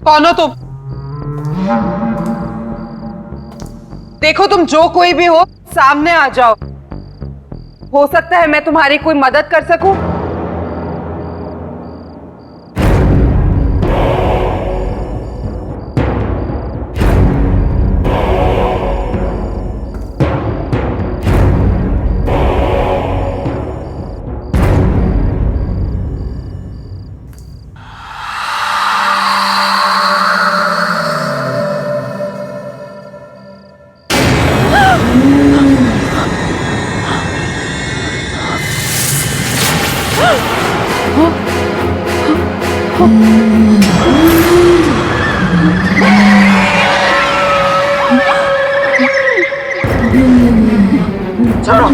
कौन हो तुम? देखो तुम जो कोई भी हो, सामने आ जाओ। हो सकता है मैं तुम्हारी कोई मदद कर सकूं। छोड़ो,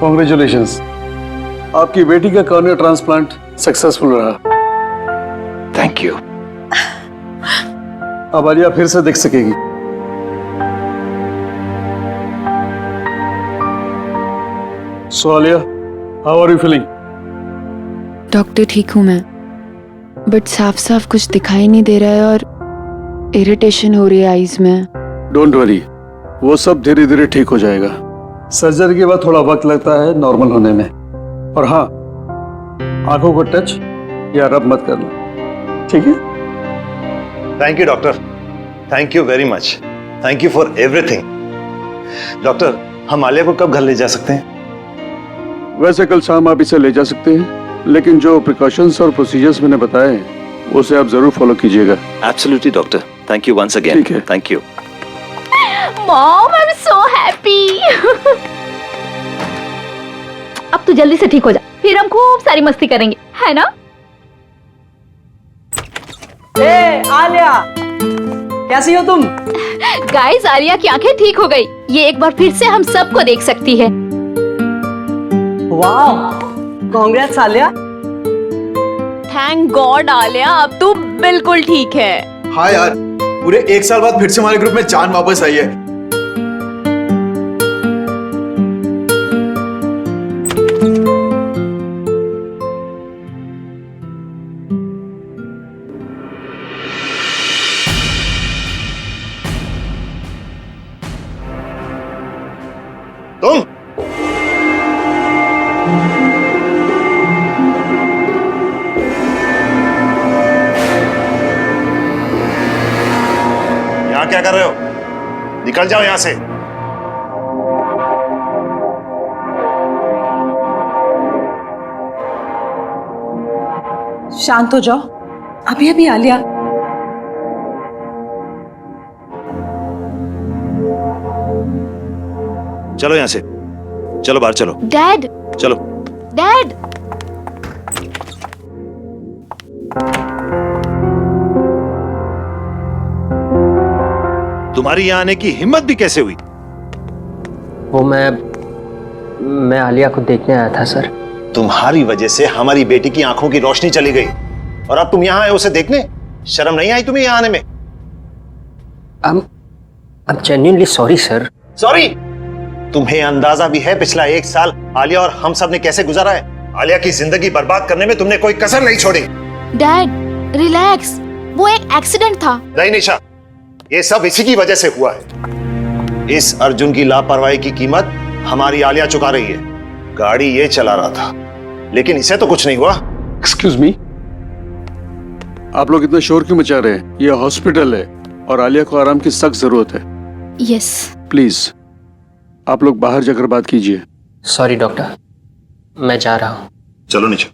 कॉन्ग्रेचुलेशंस, आपकी बेटी का कॉर्निया ट्रांसप्लांट सक्सेसफुल रहा। Thank you. अब आलिया फिर से देख सकेगी। So Alia, how are you feeling? Doctor ठीक हूँ मैं, बट साफ साफ कुछ दिखाई नहीं दे रहा है और इरिटेशन हो रही है आईज में। डोंट वरी, वो सब धीरे धीरे ठीक हो जाएगा। सर्जरी के बाद थोड़ा वक्त लगता है नॉर्मल होने में। और हाँ, आंखों को टच या रब मत करना, ठीक है? Thank you doctor, thank you very much, thank you for everything. Doctor, हम आलिया को कब घर ले जा सकते हैं? वैसे कल शाम आप इसे ले जा सकते हैं, लेकिन जो प्रिकॉशंस और प्रोसीजर्स मैंने बताए हैं उसे आप जरूर फॉलो कीजिएगा। Absolutely doctor, thank you once again. ठीक है। Thank you. Mom, I am so happy. अब तू जल्दी से ठीक हो जा, फिर हम खूब सारी मस्ती करेंगे, है ना? ए आलिया, कैसी हो तुम? गाइस, आलिया की आंखें ठीक हो गई। ये एक बार फिर से हम सबको देख सकती है। वाह, congrats Alia. Thank God Alia, अब तू बिल्कुल ठीक है। हाँ यार, पूरे 1 साल बाद फिर से हमारे ग्रुप में जान वापस आई है। तुम यहाँ क्या कर रहे हो? निकल जाओ यहाँ से। शांत हो जाओ। अभी अभी आलिया। चलो यहां से, चलो बाहर चलो। डैड, चलो। डैड, तुम्हारी यहां आने की हिम्मत भी कैसे हुई? वो मैं आलिया को देखने आया था सर। तुम्हारी वजह से हमारी बेटी की आंखों की रोशनी चली गई और अब तुम यहां आए उसे देखने? शर्म नहीं आई तुम्हें यहां आने में? I'm genuinely sorry sir. Sorry? तुम्हें अंदाजा भी है पिछला 1 साल आलिया और हम सब ने कैसे गुजारा है? आलिया की जिंदगी बर्बाद करने में तुमने कोई कसर नहीं छोड़ी। डैड रिलैक्स, वो एक एक्सीडेंट था। नहीं निशा, ये सब इसी की वजह से हुआ है। इस अर्जुन की लापरवाही की कीमत हमारी आलिया चुका रही है। गाड़ी ये चला रहा था, लेकिन इसे तो कुछ नहीं हुआ। एक्सक्यूज मी, आप लोग इतना शोर क्यों मचा रहे हैं? ये हॉस्पिटल है और आलिया को आराम की सख्त जरूरत है। यस। प्लीज आप लोग बाहर जाकर बात कीजिए। सॉरी डॉक्टर, मैं जा रहा हूँ। चलो निशा।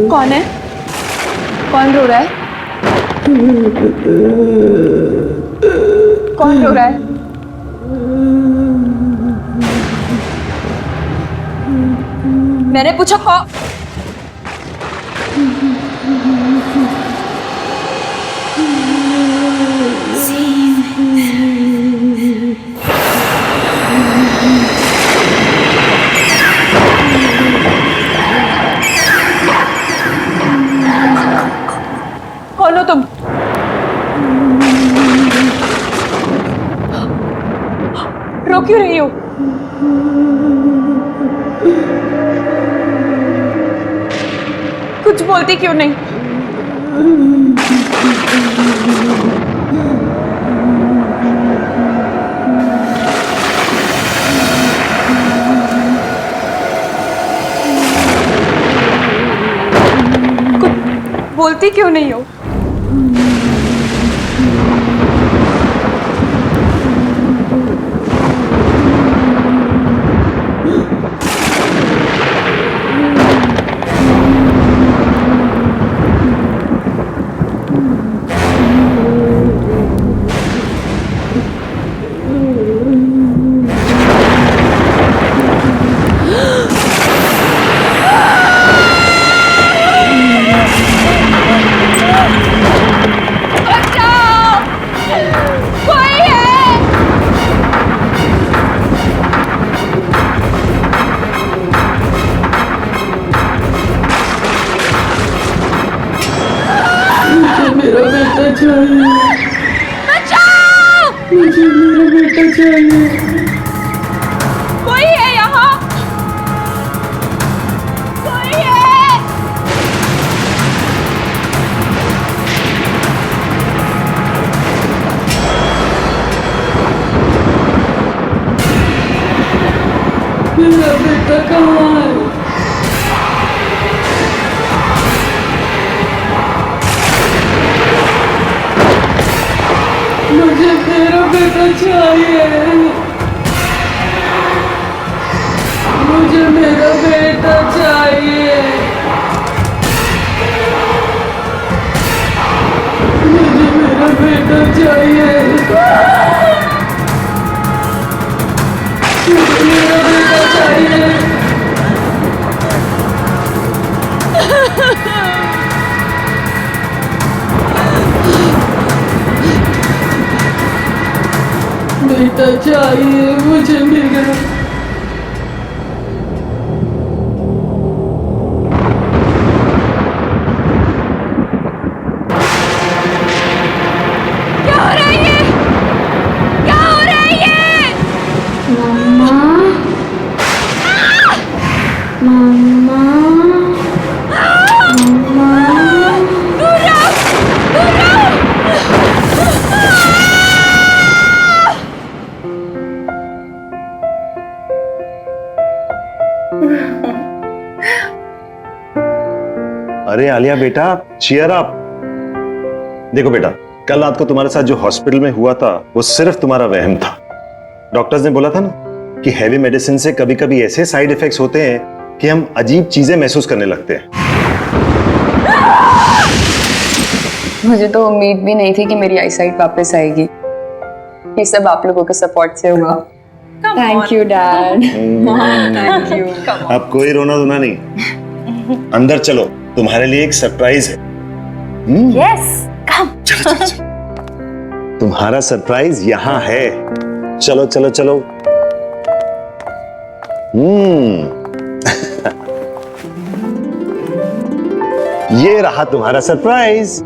कौन है? कौन रो रहा है? कौन रो रहा है? मैंने पूछा कौन? कौन हो तुम? रो क्यों रही हो? कुछ बोलती क्यों नहीं? कुछ बोलती क्यों नहीं हो? कोई है यहाँ? कोई है? मेरा बेटा कहाँ है? मुझे मेरा बेटा चाहिए। मुझे मेरा बेटा चाहिए। मुझे मेरा बेटा चाहिए। मुझे मेरा बेटा चाहिए। बेटा चाहिए मुझे मेरा। क्या हो रहा है ये? क्या हो रहा है ये? मम्मा मम्मा मम्मा दूर रहो! दूर रहो! अरे आलिया बेटा, चीयर अप। देखो बेटा, कल रात को तुम्हारे साथ जो हॉस्पिटल में हुआ था वो सिर्फ तुम्हारा वहम था। डॉक्टर्स ने बोला था ना कि हैवी मेडिसिन से कभी कभी ऐसे साइड इफेक्ट्स होते हैं कि हम अजीब चीजें महसूस करने लगते हैं। मुझे तो उम्मीद भी नहीं थी कि मेरी आईसाइट वापस आएगी। ये सब आप लोगों के सपोर्ट से हुआ। Thank you dad. Thank you. अब कोई रोना धोना नहीं, अंदर चलो, तुम्हारे लिए एक सरप्राइज है। Yes come. चलो चलो चलो, तुम्हारा सरप्राइज यहाँ है। चलो चलो चलो। ये रहा तुम्हारा सरप्राइज।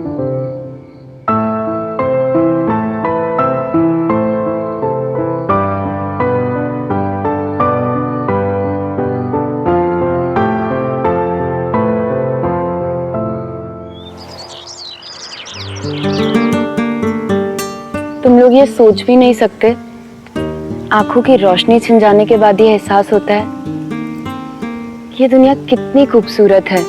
तुम लोग ये सोच भी नहीं सकते, आंखों की रोशनी छिन जाने के बाद ये एहसास होता है कि ये दुनिया कितनी खूबसूरत है।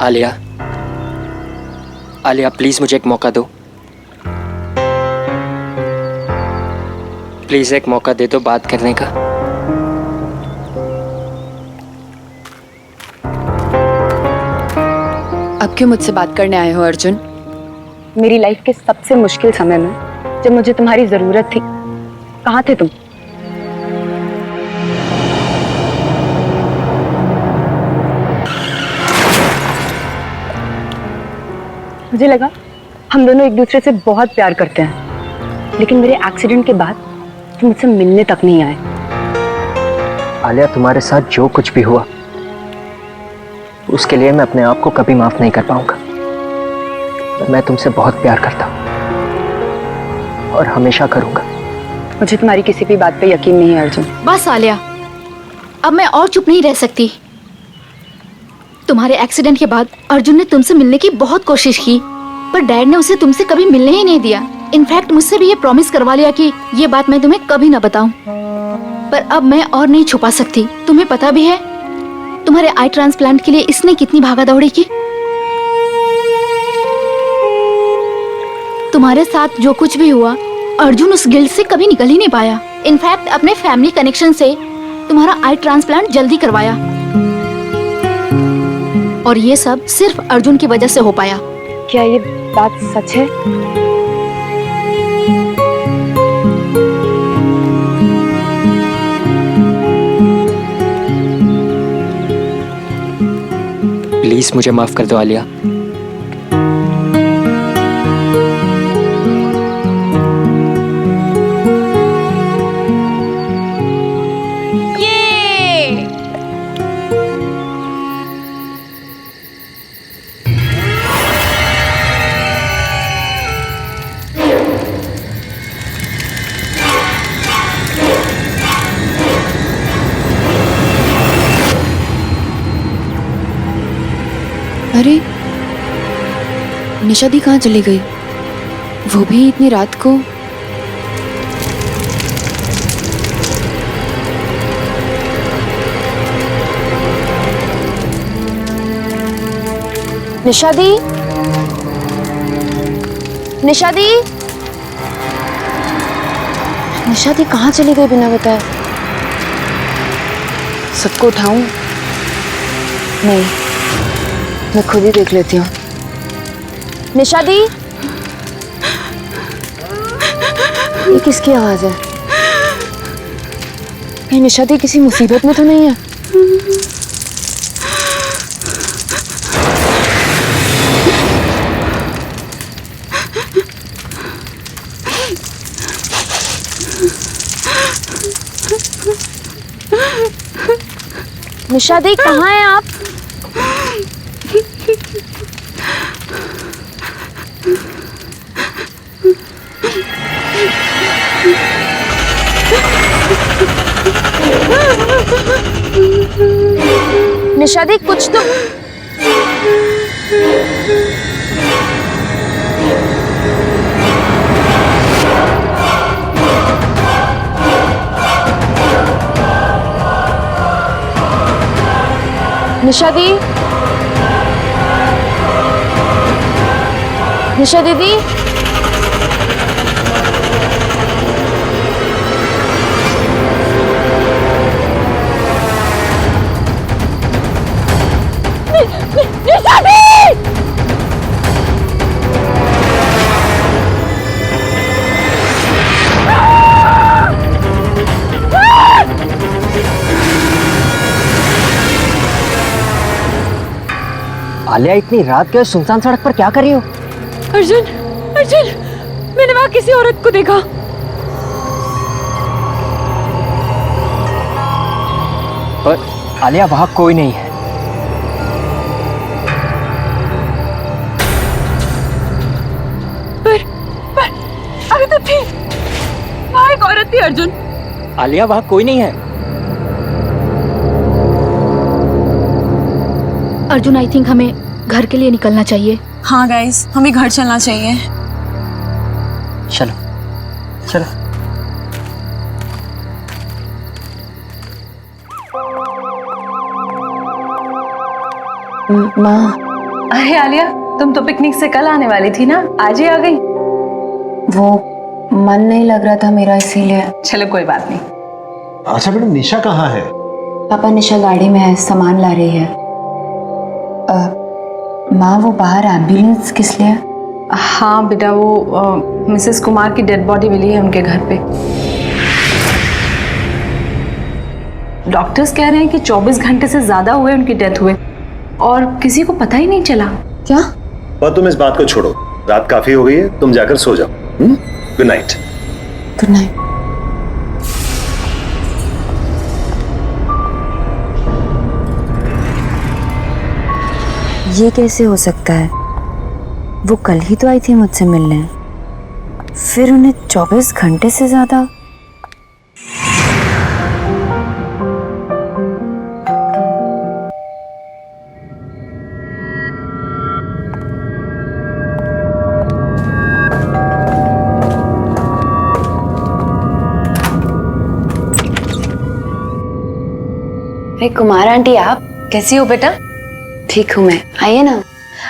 आलिया, आलिया प्लीज मुझे एक मौका दो। प्लीज एक मौका दे दो बात करने का। अब क्यों मुझसे बात करने आए हो अर्जुन? मेरी लाइफ के सबसे मुश्किल समय में जब मुझे तुम्हारी जरूरत थी, कहाँ थे तुम? मुझे लगा हम दोनों एक दूसरे से बहुत प्यार करते हैं, लेकिन मेरे एक्सीडेंट के बाद तुम मुझसे मिलने तक नहीं आए। आलिया, तुम्हारे साथ जो कुछ भी हुआ उसके लिए मैं अपने आप को कभी माफ नहीं कर पाऊंगा। मैं तुमसे बहुत प्यार करता हूं और हमेशा करूंगा। मुझे तुम्हारी किसी भी बात पे यकीन नहीं है अर्जुन। बस आलिया, अब मैं और चुप नहीं रह सकती। तुम्हारे एक्सीडेंट के बाद अर्जुन ने तुमसे मिलने की बहुत कोशिश की, पर डैड ने उसे तुमसे कभी मिलने ही नहीं दिया। इनफैक्ट मुझसे भी ये प्रॉमिस करवा लिया कि ये बात मैं तुम्हें कभी ना बताऊं। पर अब मैं और नहीं छुपा सकती। तुम्हें पता भी है तुम्हारे आई ट्रांसप्लांट के लिए इसने कितनी भागा दौड़ी की। तुम्हारे साथ जो कुछ भी हुआ, अर्जुन उस गिल्ट से कभी निकल ही नहीं पाया। इनफैक्ट अपने फैमिली कनेक्शन से तुम्हारा आई ट्रांसप्लांट जल्दी करवाया, और ये सब सिर्फ अर्जुन की वजह से हो पाया। क्या ये बात सच है? प्लीज मुझे माफ कर दो आलिया। अरे निशा दी कहाँ चली गई? वो भी इतनी रात को? निशा दी, निशा दी, निशा दी कहाँ चली गई बिना बताए? सबको उठाऊं? नहीं, मैं खुद ही देख लेती हूँ। निशा दी, ये किसकी आवाज है? कहीं निशा दी किसी मुसीबत में तो नहीं है? निशा दी कहाँ हैं आप? निशा दी कुछ तो निशा दी, निशा दीदी, निशा दी! आलिया, इतनी रात के सुनसान सड़क पर क्या कर रही हो? अर्जुन, अर्जुन, मैंने वहां किसी औरत को देखा। पर आलिया, वहां कोई नहीं है। पर अभी तो थी, वहां एक औरत थी अर्जुन। आलिया, वहां कोई नहीं है। अर्जुन, आई थिंक हमें घर के लिए निकलना चाहिए। हाँ गाइस, हमें घर चलना चाहिए। चलो चलो। माँ, अरे आलिया, तुम तो पिकनिक से कल आने वाली थी ना, आज ही आ गई? वो मन नहीं लग रहा था मेरा, इसीलिए। चलो कोई बात नहीं। अच्छा बेटा, निशा कहाँ है? पापा, निशा गाड़ी में है, सामान ला रही है। माँ, वो बाहर एम्बुलेंस किस लिए? हाँ बेटा, वो मिसेस कुमार की डेड बॉडी मिली है उनके घर पे। डॉक्टर्स कह रहे हैं कि 24 घंटे से ज्यादा हुए उनकी डेथ हुए और किसी को पता ही नहीं चला। क्या? पर तुम इस बात को छोड़ो, रात काफी हो गई है, तुम जाकर सो जाओ। Good night. Good night. ये कैसे हो सकता है? वो कल ही तो आई थी मुझसे मिलने, फिर उन्हें 24 घंटे से ज्यादा। अरे कुमार आंटी, आप कैसी हो बेटा? ठीक हूँ मैं, आइए ना।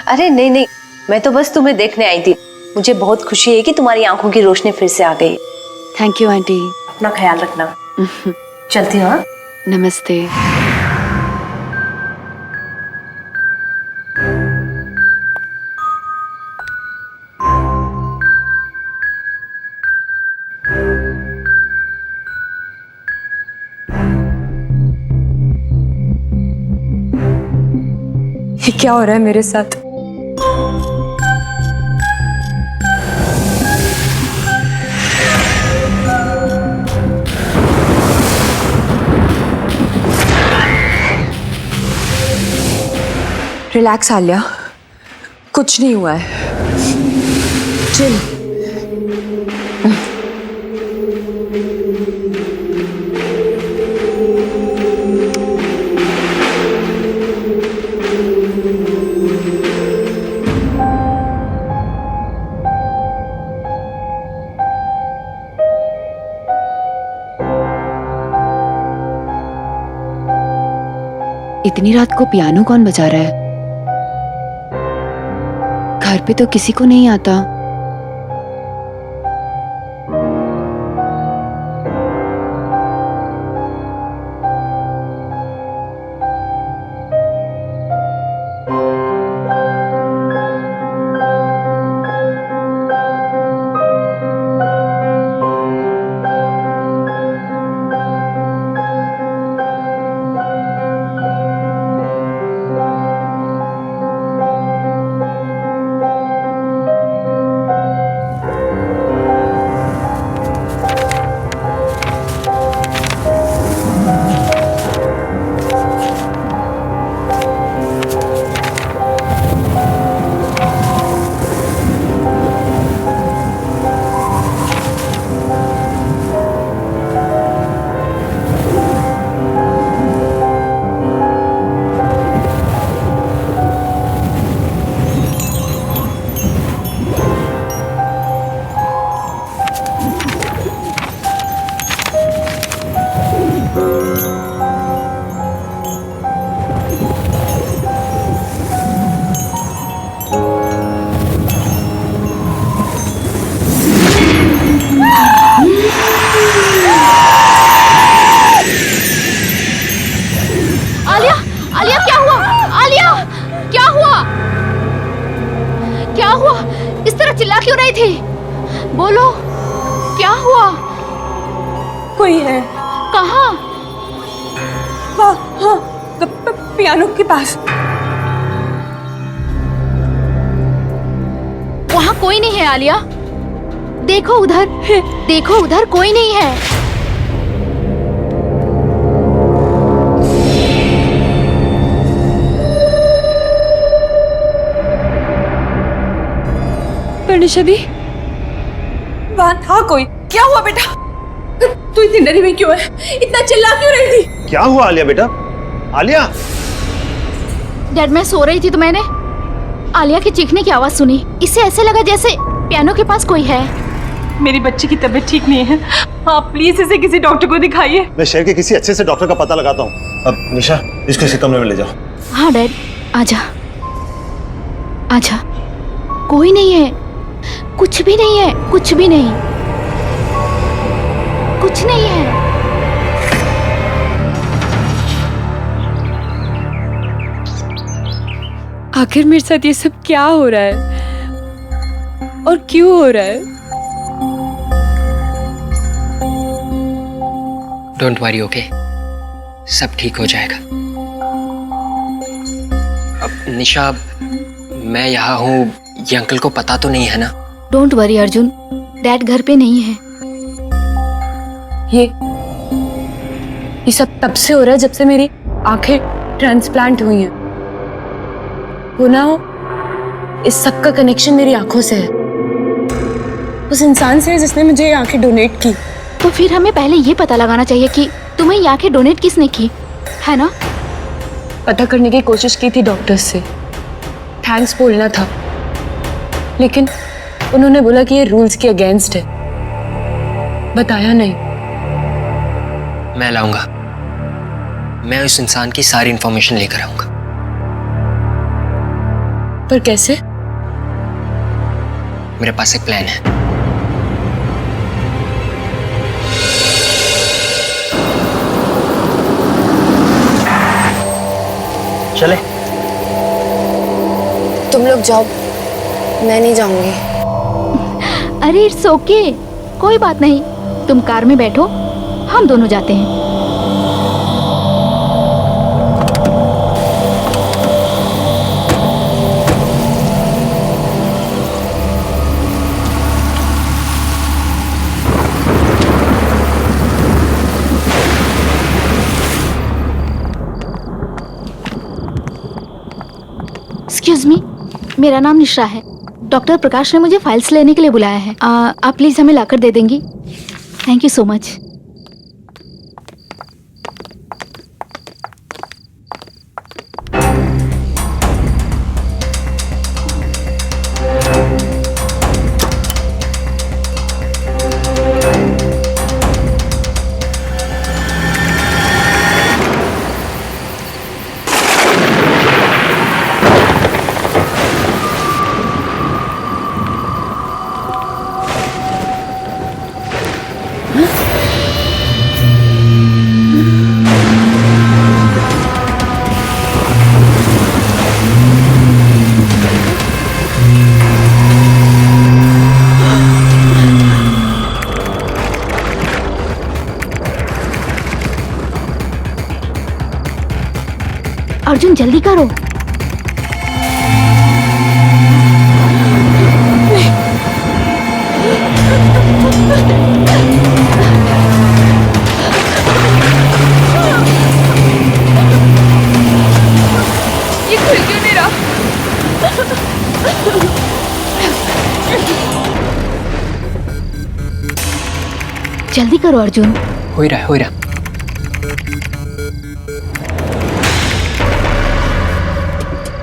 अरे नहीं नहीं, मैं तो बस तुम्हें देखने आई थी। मुझे बहुत खुशी है कि तुम्हारी आंखों की रोशनी फिर से आ गई। Thank you aunty. अपना ख्याल रखना। चलती हूँ। हाँ? नमस्ते। ये क्या हो रहा है मेरे साथ? रिलैक्स आलिया, कुछ नहीं हुआ है। चिल। इतनी रात को पियानो कौन बजा रहा है? घर पे तो किसी को नहीं आता। बोलो, क्या हुआ? कोई है कहाँ? हाँ, पियानो के पास। वहाँ कोई नहीं है आलिया। देखो उधर, देखो उधर कोई नहीं है। परनिशा दी, वहाँ था कोई। क्या हुआ बेटा? तू इतनी डरी हुई क्यों है? इतना चिल्ला क्यों रही थी? क्या हुआ आलिया बेटा? आलिया, डैड मैं सो रही थी तो मैंने आलिया की चीखने की आवाज सुनी। इससे ऐसे लगा जैसे पियानो के पास कोई है। मेरी बच्ची की तबीयत ठीक नहीं है, आप प्लीज इसे किसी डॉक्टर को दिखाइए। मैं शहर के किसी अच्छे से डॉक्टर का पता लगाता हूँ। अब निशा, इसको इसी कमरे में ले जाओ। हाँ डैड, आजा आजा। कोई नहीं है, कुछ भी नहीं है, कुछ भी नहीं, कुछ नहीं है। आखिर मेरे साथ ये सब क्या हो रहा है और क्यों हो रहा है? डोंट वरी, ओके, सब ठीक हो जाएगा। अब निशा, मैं यहाँ हूँ, ये अंकल को पता तो नहीं है ना? डोंट वरी अर्जुन, डैड घर पे नहीं है। ये सब तब से हो रहा है जब से मेरी आंखें ट्रांसप्लांट हुई हैं। हो ना हो, इस सब का कनेक्शन मेरी आंखों से है, उस इंसान से जिसने मुझे ये आंखें डोनेट की। तो फिर हमें पहले ये पता लगाना चाहिए कि तुम्हें ये आंखें डोनेट किसने की, है ना? पता करने की कोशिश की थी डॉक्टर्स से, थैंक्स बोलना था, लेकिन उन्होंने बोला कि ये रूल्स के अगेंस्ट है, बताया नहीं। मैं लाऊंगा, मैं उस इंसान की सारी इंफॉर्मेशन लेकर आऊंगा। पर कैसे? मेरे पास एक प्लान है। चले? तुम लोग जाओ, मैं नहीं जाऊंगी। अरे इट्स ओके, कोई बात नहीं, तुम कार में बैठो, हम दोनों जाते हैं। एक्सक्यूज मी, मेरा नाम निशा है। डॉक्टर प्रकाश ने मुझे फाइल्स लेने के लिए बुलाया है। आप प्लीज हमें लाकर दे देंगी? Thank you so much. Arjun जल्दी करो। ये खुल क्यों नहीं रहा? जल्दी करो अर्जुन। हो ही रहा है, हो ही रहा।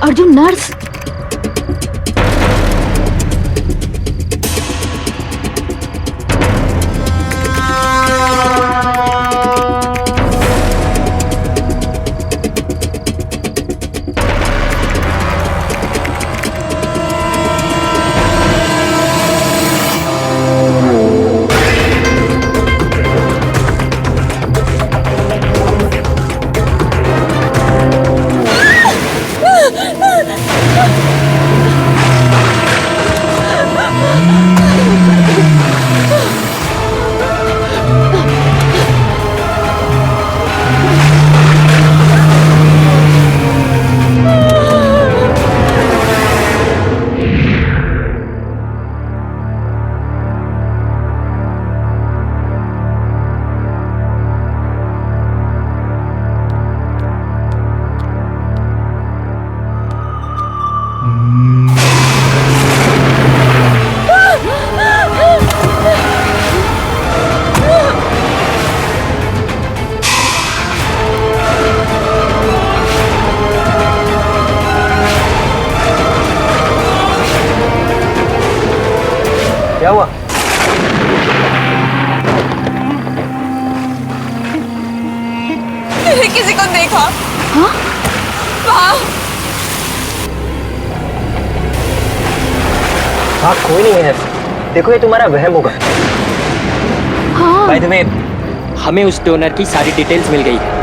अर्जुन नर्स। मैंने किसी को देखा। हाँ? वहाँ हाँ, कोई नहीं है। देखो, ये तुम्हारा वहम होगा। हाँ। बाय द वे, हमें उस डोनर की सारी डिटेल्स मिल गई है।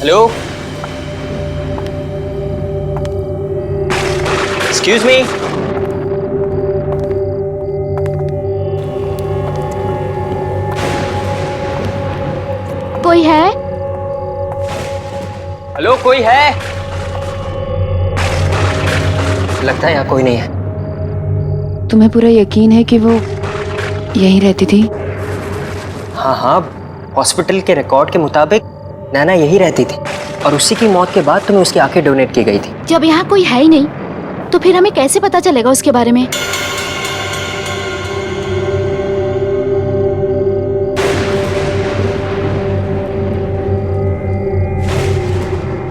Hello, excuse me. कोई है? हेलो, कोई है? लगता है यहाँ कोई नहीं है। तुम्हें पूरा यकीन है कि वो यहीं रहती थी? हाँ हाँ, हॉस्पिटल के रिकॉर्ड के मुताबिक नैना यही रहती थी और उसी की मौत के बाद तुम्हें उसकी आंखें डोनेट की गई थी। जब यहाँ कोई है ही नहीं तो फिर हमें कैसे पता चलेगा उसके बारे में?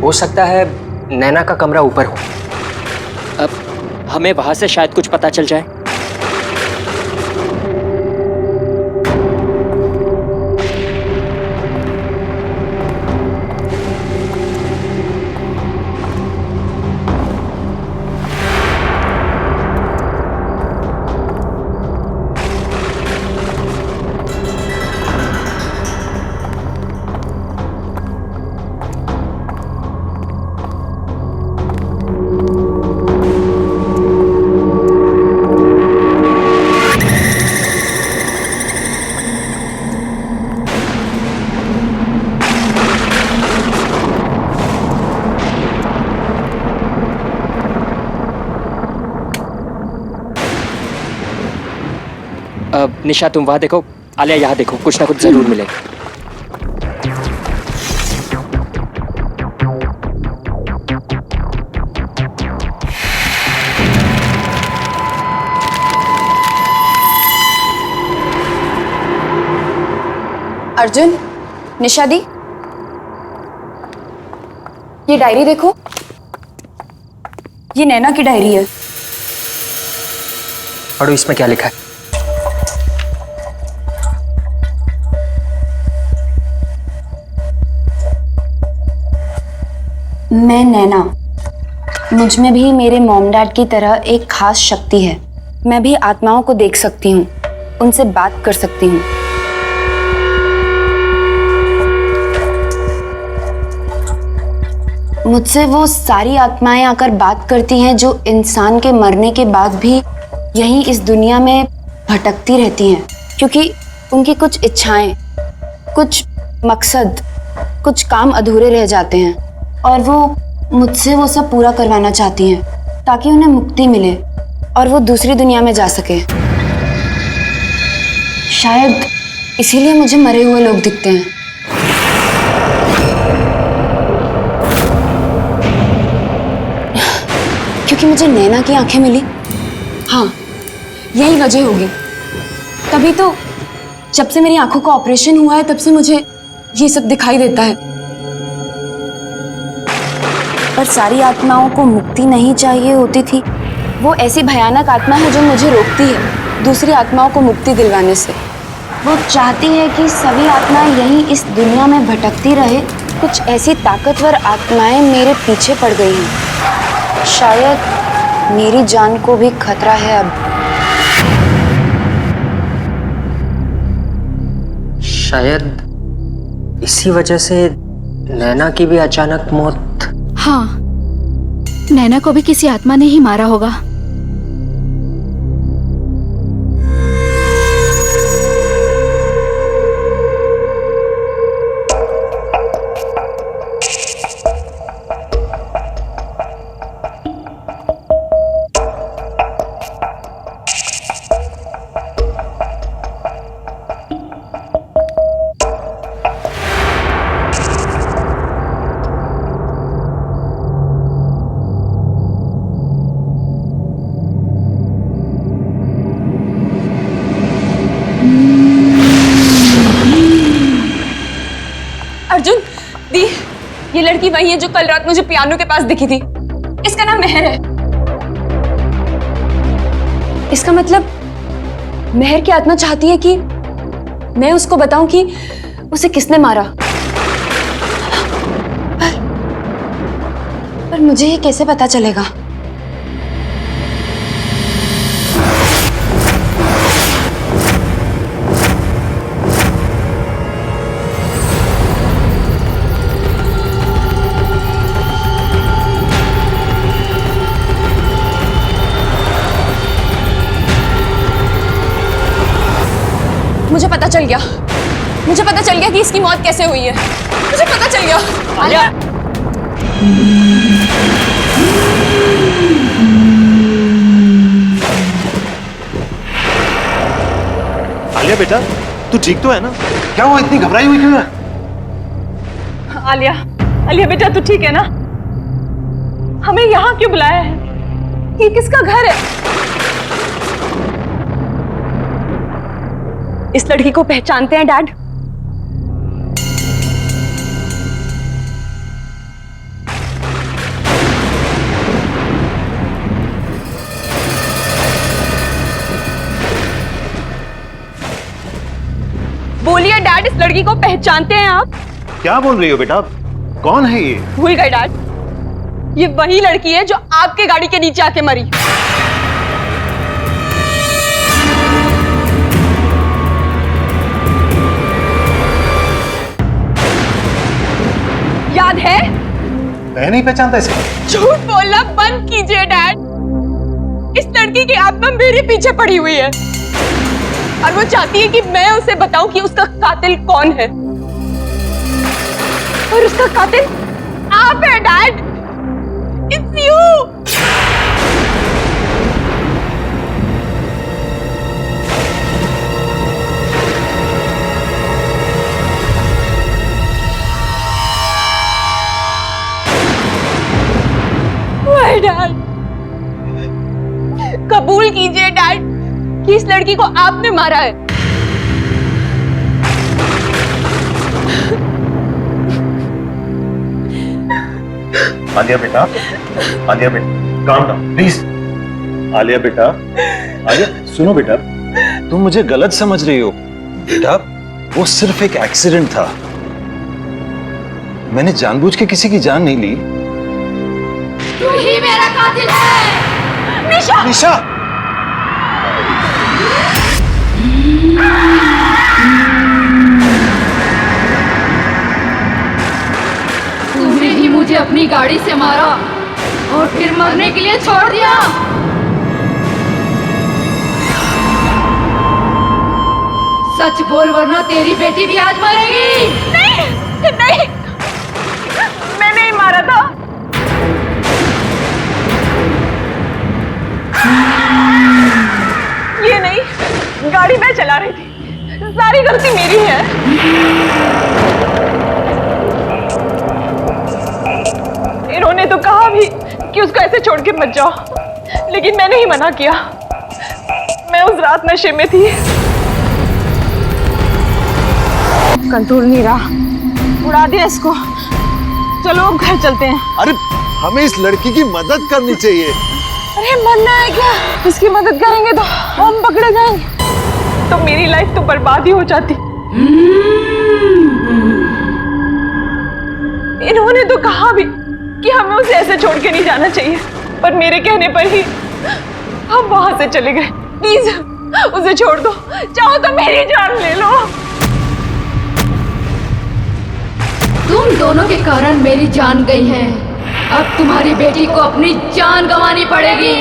हो सकता है नैना का कमरा ऊपर हो। अब हमें वहां से शायद कुछ पता चल जाए। निशा, तुम वहां देखो, आलिया यहाँ देखो, कुछ ना कुछ जरूर मिलेगा। अर्जुन, निशा दी, ये डायरी देखो, ये नैना की डायरी है। पढ़ो, इसमें क्या लिखा है? मैं नैना, मुझ में भी मेरे मॉम डैड की तरह एक खास शक्ति है। मैं भी आत्माओं को देख सकती हूँ, उनसे बात कर सकती हूँ। मुझसे वो सारी आत्माएं आकर बात करती हैं जो इंसान के मरने के बाद भी यहीं इस दुनिया में भटकती रहती हैं, क्योंकि उनकी कुछ इच्छाएं, कुछ मकसद, कुछ काम अधूरे रह जाते हैं और वो मुझसे वो सब पूरा करवाना चाहती हैं ताकि उन्हें मुक्ति मिले और वो दूसरी दुनिया में जा सके। शायद इसीलिए मुझे मरे हुए लोग दिखते हैं। क्योंकि मुझे नैना की आंखें मिली। हाँ, यही वजह होगी। तभी तो जब से मेरी आंखों का ऑपरेशन हुआ है तब से मुझे ये सब दिखाई देता है। पर सारी आत्माओं को मुक्ति नहीं चाहिए होती थी। वो ऐसी भयानक आत्मा है जो मुझे रोकती है दूसरी आत्माओं को मुक्ति दिलवाने से। वो चाहती है कि सभी आत्माएं यहीं इस दुनिया में भटकती रहे। कुछ ऐसी ताकतवर आत्माएं मेरे पीछे पड़ गई हैं। शायद मेरी जान को भी खतरा है अब। शायद इसी वजह से नैना की भी अचानक मौत। हाँ, नैना को भी किसी आत्मा ने ही मारा होगा। ये लड़की वही है जो कल रात मुझे पियानो के पास दिखी थी। इसका नाम मेहर है। इसका मतलब मेहर की आत्मा चाहती है कि मैं उसको बताऊं कि उसे किसने मारा। पर मुझे ये कैसे पता चलेगा? मुझे पता चल गया। मुझे पता चल गया कि इसकी मौत कैसे हुई है। मुझे पता चल गया। आलिया, आलिया बेटा, तू ठीक तो है ना? क्या हुआ, इतनी घबराई हुई क्यों है? आलिया, आलिया बेटा तू ठीक है ना? हमें यहाँ क्यों बुलाया है? ये किसका घर है? इस लड़की को पहचानते हैं डैड? बोलिए डैड, इस लड़की को पहचानते हैं आप? क्या बोल रही हो बेटा? कौन है ये? भूल गए डैड, ये वही लड़की है जो आपके गाड़ी के नीचे आके मरी। याद है? मैं नहीं पहचानता इसे। झूठ बोलना बंद कीजिए डैड। इस लड़की की आत्मा मेरे पीछे पड़ी हुई है और वो चाहती है कि मैं उसे बताऊं कि उसका कातिल कौन है। और उसका कातिल आप है डैड। It's you. डैड, कबूल कीजिए डैड कि इस लड़की को आपने मारा है। आलिया बेटा, आलिया बेटा, काम डाउन प्लीज। आलिया बेटा, आलिया सुनो बेटा, तुम मुझे गलत समझ रही हो। बेटा, वो सिर्फ एक एक्सीडेंट था। मैंने जानबूझ के किसी की जान नहीं ली। तू ही मेरा कातिल है। निशा! निशा! तूने ही मुझे अपनी गाड़ी से मारा और फिर मरने के लिए छोड़ दिया। सच बोल वरना तेरी बेटी भी आज मरेगी। नहीं, नहीं, मैंने ही मारा था। ये नहीं, गाड़ी मैं चला रही थी। सारी गलती मेरी है। इन्होंने तो कहा भी कि उसको ऐसे छोड़ के मत जाओ, लेकिन मैंने ही मना किया। मैं उस रात नशे में थी, कंट्रोल नहीं रहा, उड़ा दिया इसको। चलो अब घर चलते हैं। अरे हमें इस लड़की की मदद करनी चाहिए। अरे मरना है क्या? इसकी मदद करेंगे तो हम पकड़े जाएंगे, तो मेरी लाइफ तो बर्बाद ही हो जाती। इन्होंने तो कहा भी कि हमें उसे ऐसे छोड़ के नहीं जाना चाहिए, पर मेरे कहने पर ही हम वहां से चले गए। प्लीज उसे छोड़ दो, चाहो तो मेरी जान ले लो। तुम दोनों के कारण मेरी जान गई है। अब तुम्हारी बेटी को अपनी जान गंवानी पड़ेगी।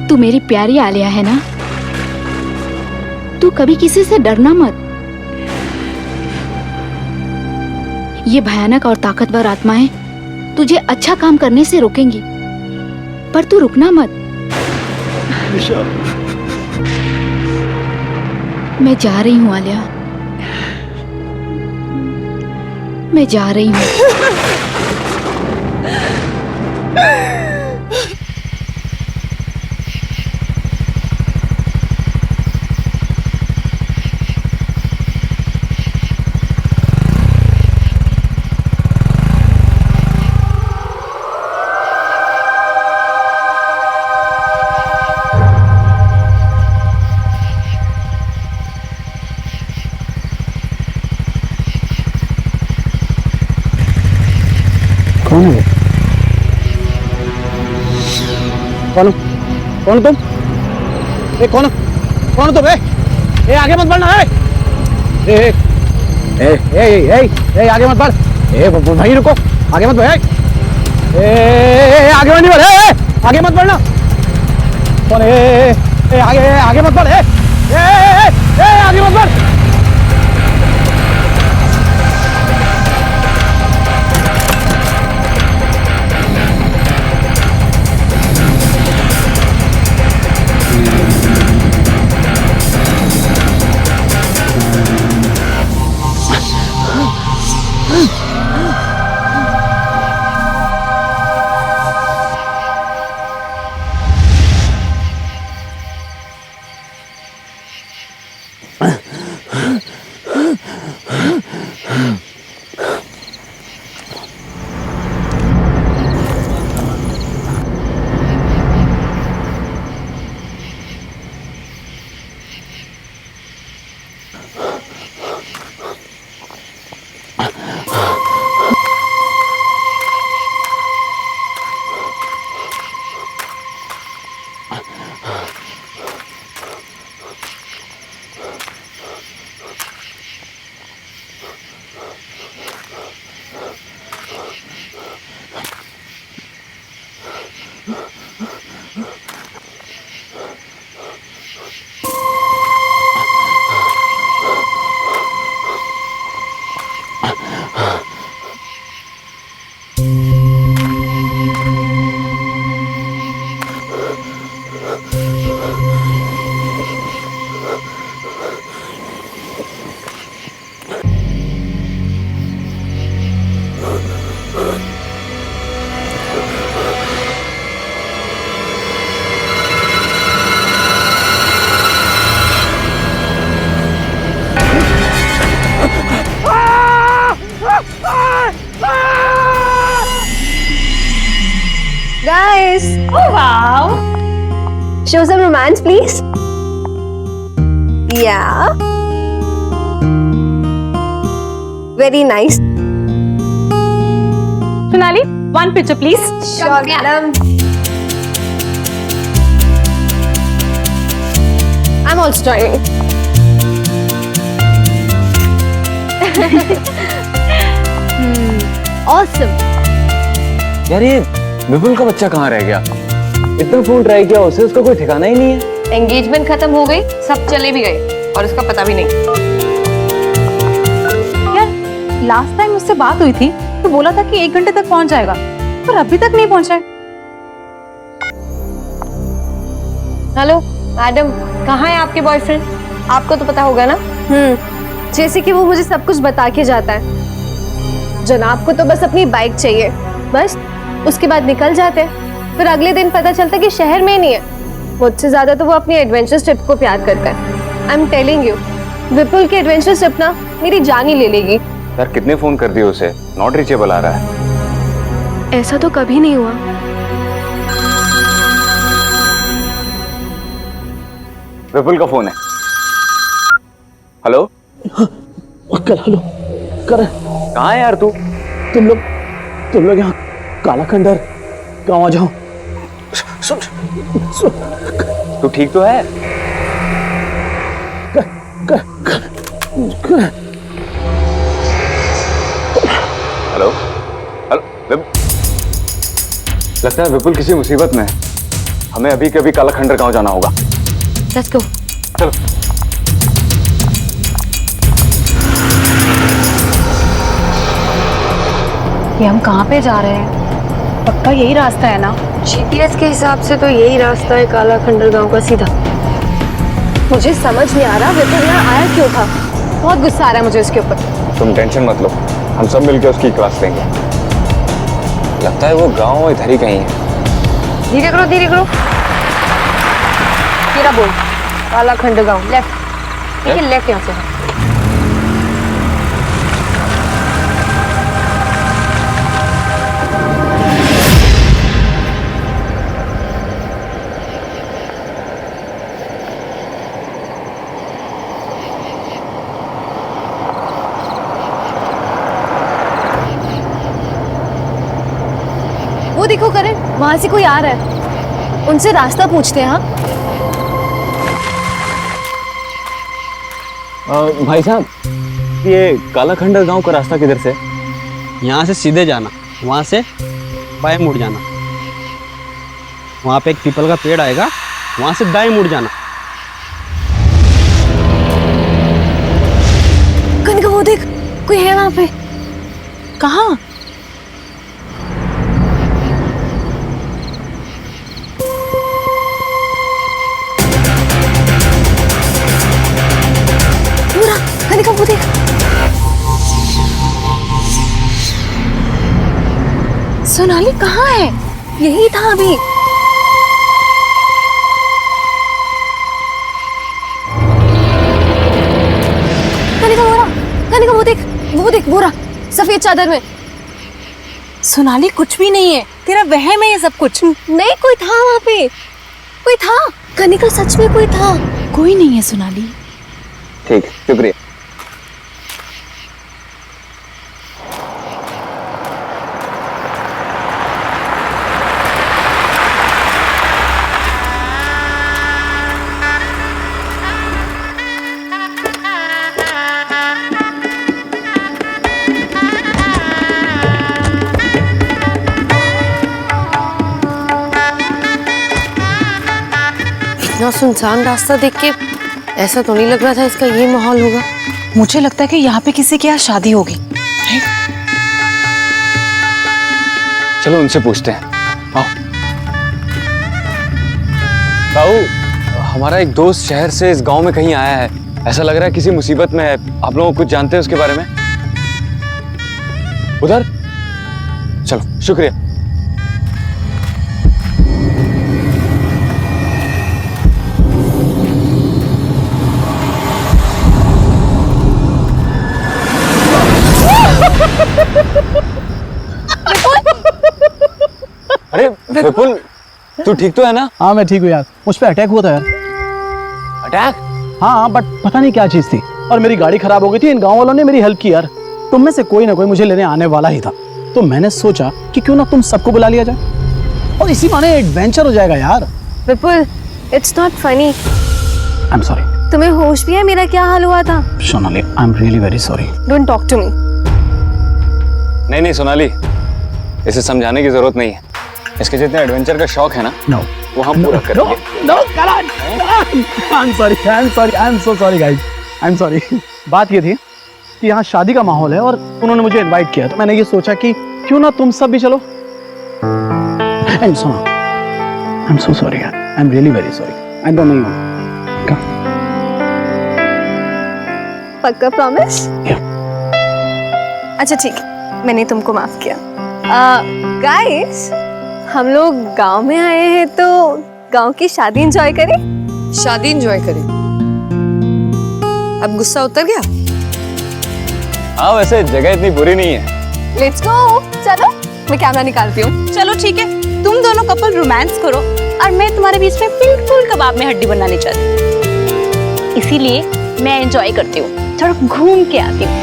तू मेरी प्यारी आलिया है ना? तू कभी किसी से डरना मत। ये भयानक और ताकतवर आत्माएं तुझे अच्छा काम करने से रोकेंगी, पर तू रुकना मत। मैं जा रही हूँ आलिया, मैं जा रही हूँ। कौन है? कौन? कौन तुम? ए कौन? कौन तुम? ए आगे मत बढ़ना। ए ए ए ए ए ए आगे मत बढ़। ए भाई रुको, आगे मत बढ़। ए आगे नहीं बढ़। ए आगे मत बढ़ना। कौन? ए आगे मत बढ़। ए आगे मत बढ़। Guys! Oh wow! Show some romance, please. Yeah. Very nice. Sonali, one picture please. Sure, madam. I'm also joining. Awesome. यार ये विपुल का बच्चा कहाँ रह गया? इतना फोन ट्राई किया उसे, उसका कोई ठिकाना ही नहीं है। एंगेजमेंट खत्म हो गई, सब चले भी गए और उसका पता भी नहीं। यार लास्ट टाइम उससे बात हुई थी तो बोला था कि 1 घंटे तक पहुंच जाएगा, पर अभी तक नहीं पहुंचा है। हेलो मैडम, कहाँ है आपके बॉयफ्रेंड? आपको तो पता होगा ना। जैसे कि वो मुझे सब कुछ बता के जाता है। जनाब को तो बस अपनी बाइक चाहिए, बस उसके बाद निकल जाते हैं। फिर अगले दिन पता चलता कि शहर में ही नहीं है। मुझसे ज्यादा तो वो अपनी एडवेंचर ट्रिप को प्यार करता है। आई एम टेलिंग यू, विपुल की एडवेंचर ट्रिप ना मेरी जान ही ले लेगी। यार कितने फोन कर दिए उसे, नॉट रीचेबल आ रहा है। ऐसा तो कभी नहीं हुआ। विपुल का फोन है। हेलो हेलो कर। कहाँ है यार तू? तुम लोग यहाँ काला खंडर गाँव आ जाओ। सुन तू ठीक तो है? हेलो हेलो लगता है विपुल किसी मुसीबत में है। हमें अभी के अभी काला खंडर गांव जाना होगा। Let's go. चलो। ये हम कहाँ पे जा रहे हैं? पक्का यही रास्ता है ना? जीपीएस के हिसाब से तो यही रास्ता है काला खंडर गांव का सीधा। मुझे समझ नहीं आ रहा विपुल यहाँ आया क्यों था। बहुत गुस्सा आ रहा है मुझे उसके ऊपर। तुम टेंशन मत लो, हम सब मिलकर उसकी क्लास लेंगे। लगता है वो गांव इधर ही कहीं है। धीरे करो धीरे करो। तेरा बोल। काला खंडर गांव लेफ्ट। ठीक है लेफ्ट यहाँ से। वो देखो करण, वहां से कोई आ रहा है। उनसे रास्ता पूछते हैं। हाँ भाई साहब, ये काला खंडर गांव का रास्ता किधर से? यहाँ से सीधे जाना, वहाँ से बाएं मुड़ जाना। वहाँ पे एक पीपल का पेड़ आएगा, वहाँ से दाएं मुड़ जाना। कनिका वो देख, कोई है वहाँ पे। कहाँ? कनिका वो देख। सोनाली कहाँ है? यही था अभी। कनिका वो देख बोरा सफेद चादर में। सोनाली कुछ भी नहीं है, तेरा वहम है ये सब कुछ। नहीं कोई था वहाँ पे, कोई था। कनिका सच में कोई था। कोई नहीं है सोनाली। ठीक है, शुक्रिया। इतना सुनसान रास्ता देख के ऐसा तो नहीं लग रहा था इसका ये माहौल होगा। मुझे लगता है कि यहाँ पे किसी के यहाँ शादी होगी। चलो उनसे पूछते हैं। आओ। ताऊ, हमारा एक दोस्त शहर से इस गांव में कहीं आया है। ऐसा लग रहा है किसी मुसीबत में है। आप लोग कुछ जानते हैं उसके बारे में? उधर चलो, शुक्रिया। अरे विपुल, तू ठीक तो है ना? हाँ मैं ठीक हूँ यार, मुझ पे अटैक हुआ था यार। अटैक? हाँ बट पता नहीं क्या चीज़ थी, और मेरी गाड़ी खराब हो गई थी। इन गाँव वालों ने मेरी हेल्प की यार। तुम में से कोई ना कोई मुझे लेने आने वाला ही था, तो मैंने सोचा कि क्यों ना तुम सबको बुला लिया जाए और इसी बहाने एडवेंचर हो जाएगा यार। Vipul, it's not funny. I am sorry. तुम्हें होश भी है मेरा क्या हाल हुआ था? Sonali, I am really very sorry. Don't talk to me. नहीं सोनाली, इसे समझाने की जरूरत नहीं है। इसके जितने एडवेंचर का शौक है ना, नो वो हम पूरा करेंगे। No Karan, I am sorry, I am so sorry guys, I am sorry. बात ये थी कि यहाँ शादी का माहौल है और उन्होंने मुझे इनवाइट किया, तो मैंने ये सोचा कि क्यों ना तुम सब भी चलो। एंड सुनो, आई एम सो सॉरी यार, आई am really very sorry. I don't know. पक्का प्रॉमिस? अच्छा ठीक है, मैंने तुमको माफ किया। गाइस, हम लोग गांव में आए हैं तो गांव की शादी एंजॉय करें। शादी एंजॉय करें? अब गुस्सा उतर गया? हाँ, वैसे जगह इतनी बुरी नहीं है। Let's go. चलो मैं कैमरा निकालती हूँ। चलो ठीक है, तुम दोनों कपल रोमांस करो और मैं तुम्हारे बीच में बिल्कुल कबाब में हड्डी बनाने चाहती हूँ। इसीलिए मैं एंजॉय करती हूँ, थोड़ा घूम के आती हूँ।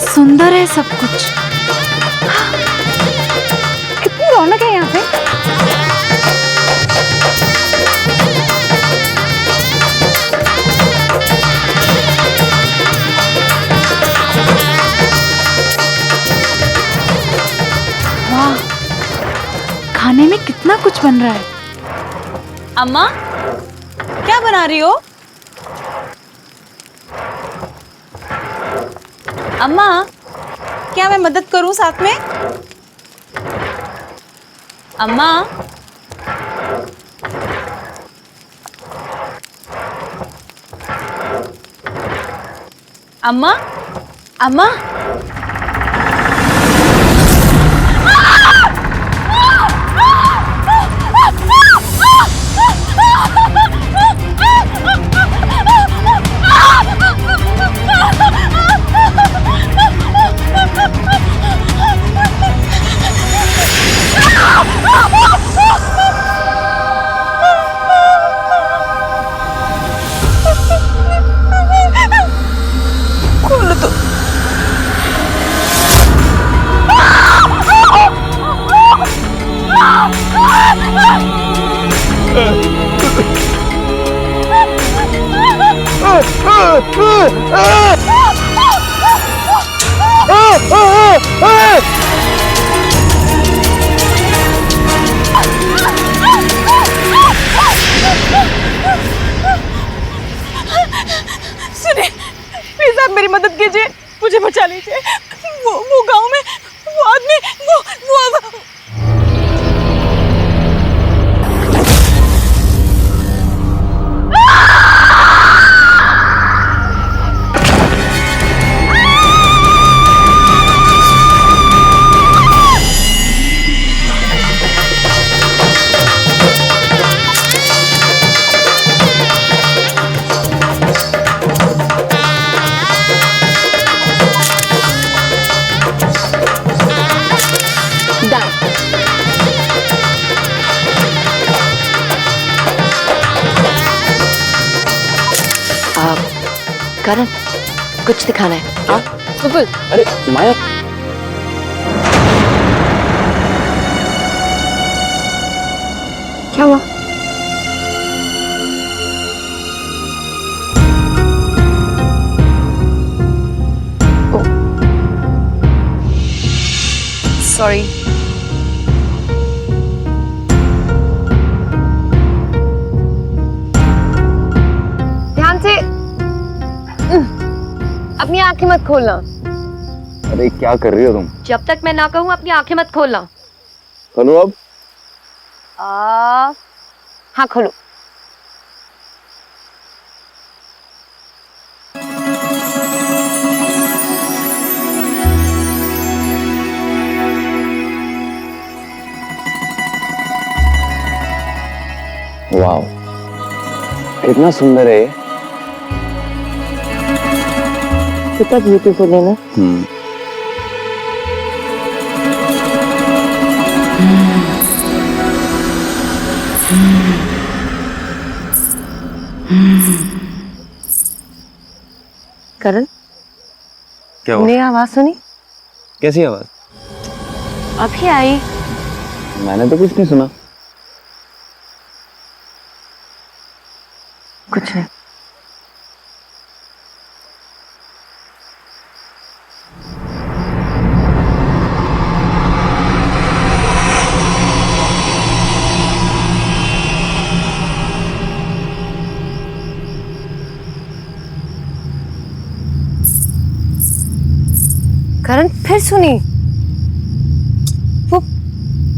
सुंदर है सब कुछ। कितनी रौनक है यहाँ पे। वाह, खाने में कितना कुछ बन रहा है। अम्मा क्या बना रही हो? अम्मा क्या मैं मदद करूं साथ में? अम्मा अम्मा अम्मा खोलो तो। सुनिए प्लीज आप मेरी मदद कीजिए, मुझे बचा लीजिए। वो गांव में वो आदमी वो करण, कुछ दिखाना है। हाँ सुपुल। अरे माया, क्या हुआ? सॉरी। ध्यान से अपनी आंखें मत खोलना। अरे क्या कर रही हो तुम? जब तक मैं ना कहूँ अपनी आंखें मत खोलना। खोलो अब। हाँ खोलो। वाह, कितना सुंदर है। कितना ब्यूटीफुल है ना। करण, क्या तुमने आवाज सुनी? कैसी आवाज? अभी आई। मैंने तो कुछ नहीं सुना। कुछ नहीं। करण फिर सुनी। वो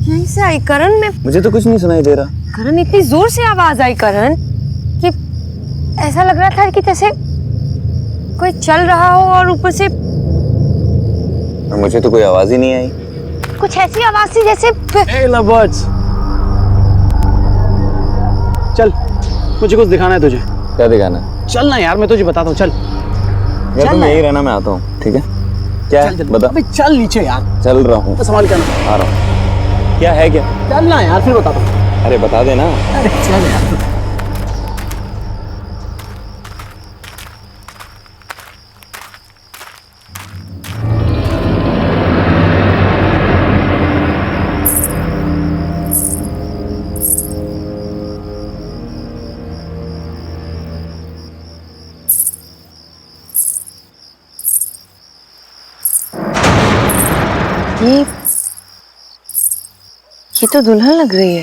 यहीं से आई करण। में मुझे तो कुछ नहीं सुनाई दे रहा। करण इतनी जोर से आवाज आई करण कि ऐसा लग रहा था कि जैसे कोई चल रहा हो और ऊपर से। और मुझे तो कोई आवाज ही नहीं आई। कुछ ऐसी आवाज थी जैसे। Hey lovebirds, चल मुझे कुछ दिखाना है तुझे। क्या दिखाना है? चल ना यार, मैं तुझे बताता हूँ। चल यार तुम यही रहना, मैं आता हूँ। ठीक है? क्या है? बता। अबे चल नीचे यार। चल रहा हूँ। संभाल के आना। आ रहा हूँ। क्या है क्या? चल ना यार, फिर बताता हूँ। अरे बता देना। अरे चल यार। ये तो दुल्हन लग रही है।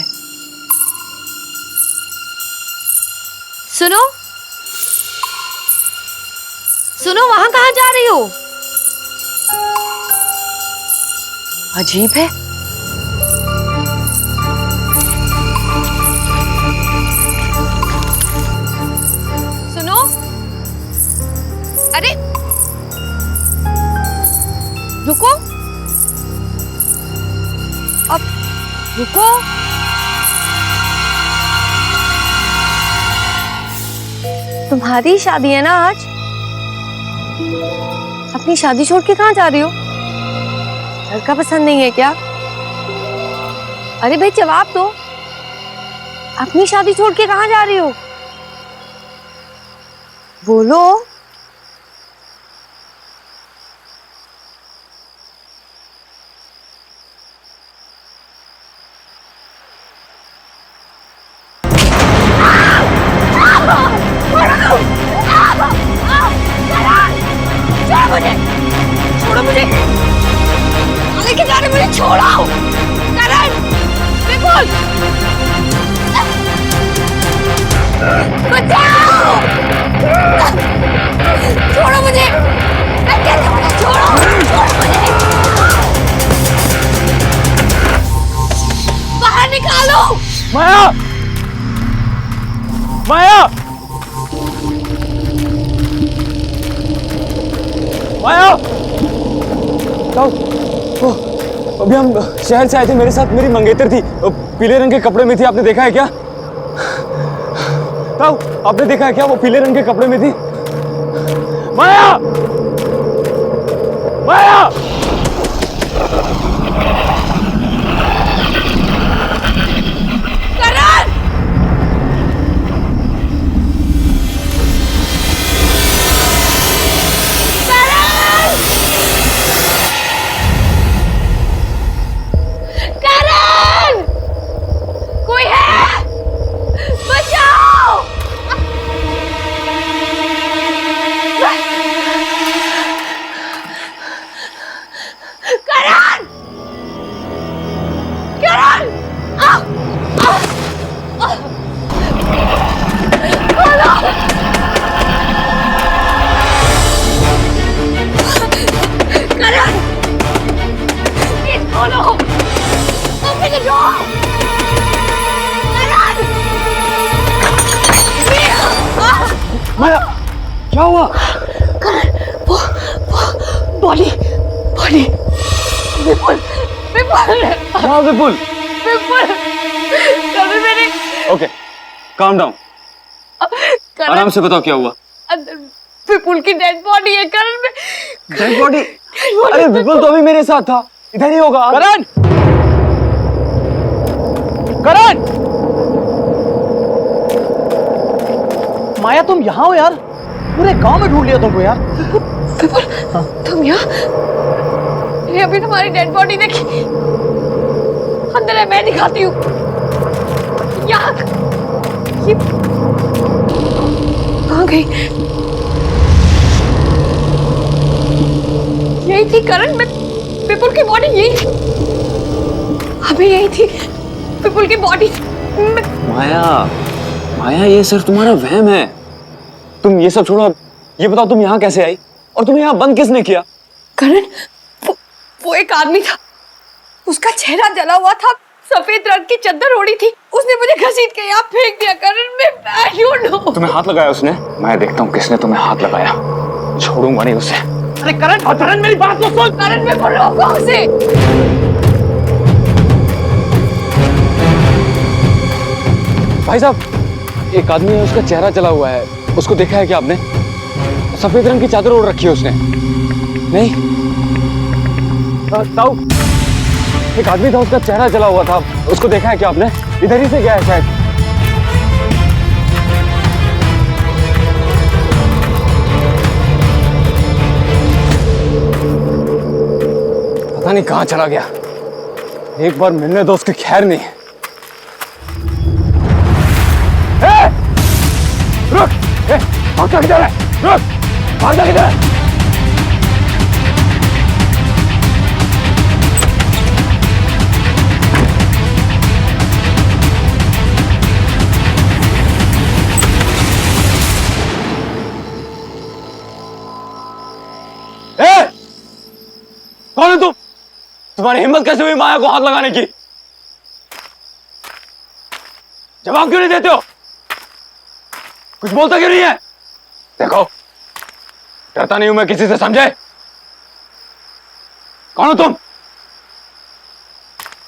सुनो सुनो, वहां कहाँ जा रही हो? अजीब है। सुनो, अरे रुको, अब रुको। तुम्हारी शादी है ना आज? अपनी शादी छोड़ के कहाँ जा रही हो? लड़का पसंद नहीं है क्या? अरे भाई जवाब दो, अपनी शादी छोड़ के कहाँ जा रही हो? बोलो। छोड़ो मुझे, लेके जा रहे, मुझे छोड़ो। करण, विपुल, बचाओ, छोड़ो मुझे, मैं कहती हूँ मुझे छोड़ो, छोड़ो मुझे, बाहर निकालो। माया, माया, माया, अभी हम शहर से आए थे, मेरे साथ मेरी मंगेतर थी, पीले रंग के कपड़े में थी, आपने देखा है क्या? ताऊ, आपने देखा है क्या वो पीले रंग के कपड़े में थी? माया, माया, माया, क्या हुआ? वो बॉडी, बॉडी, विपुल, विपुल, हाँ विपुल, विपुल, कभी मैंने। ओके, काम डाउन, आराम से बताओ क्या हुआ? अंदर विपुल की डेड बॉडी है करण में। Dead body? अरे विपुल तो अभी मेरे साथ था, इधर ही होगा। करण, करण, माया तुम यहाँ हो यार? पूरे गांव में ढूंढ लिया तुमको यार। विपुल, तुम यहाँ? मैंने अभी तुम्हारी डेड बॉडी देखी, अंदर है, मैं दिखाती हूँ। यहाँ ये कहाँ गई? यही थी करण, मैं विपुल की बॉडी यही थी, अभी यही थी विपुल की बॉडी। माया, माया ये सिर्फ तुम्हारा वहम है, तुम ये सब छोड़ो, ये बताओ तुम यहाँ कैसे आई और तुम्हें यहाँ बंद किसने किया? करण, वो एक आदमी था, उसका चेहरा जला हुआ था, सफेद रंग की चादर ओढ़ी थी, उसने मुझे घसीट के यहाँ फेंक दिया। करण, मैं आई डोंट नो। तुम्हें हाथ लगाया उसने? मैं देखता हूँ किसने तुम्हें हाथ लगाया, छोड़ूंगा नहीं उसे। अरे करण, करण मेरी बात तो सुन। करण, मैं बोल रहा हूँ उसे। भाई साहब, एक आदमी है, उसका चेहरा जला हुआ है, उसको देखा है क्या आपने? सफेद रंग की चादर ओढ़ रखी है उसने। नहीं ताऊ, एक आदमी था, उसका चेहरा जला हुआ था, उसको देखा है क्या आपने? इधर ही से गया है शायद। पता नहीं कहाँ चला गया, एक बार मिलने दो, उसकी खैर नहीं। रुक, भागता किधर है? रुक, भागता किधर है? तुम्हारी हिम्मत कैसे हुई माया को हाथ लगाने की? जवाब क्यों नहीं देते हो? कुछ बोलता क्यों नहीं है? देखो, डरता नहीं हूं मैं किसी से, समझे? कौन हो तुम?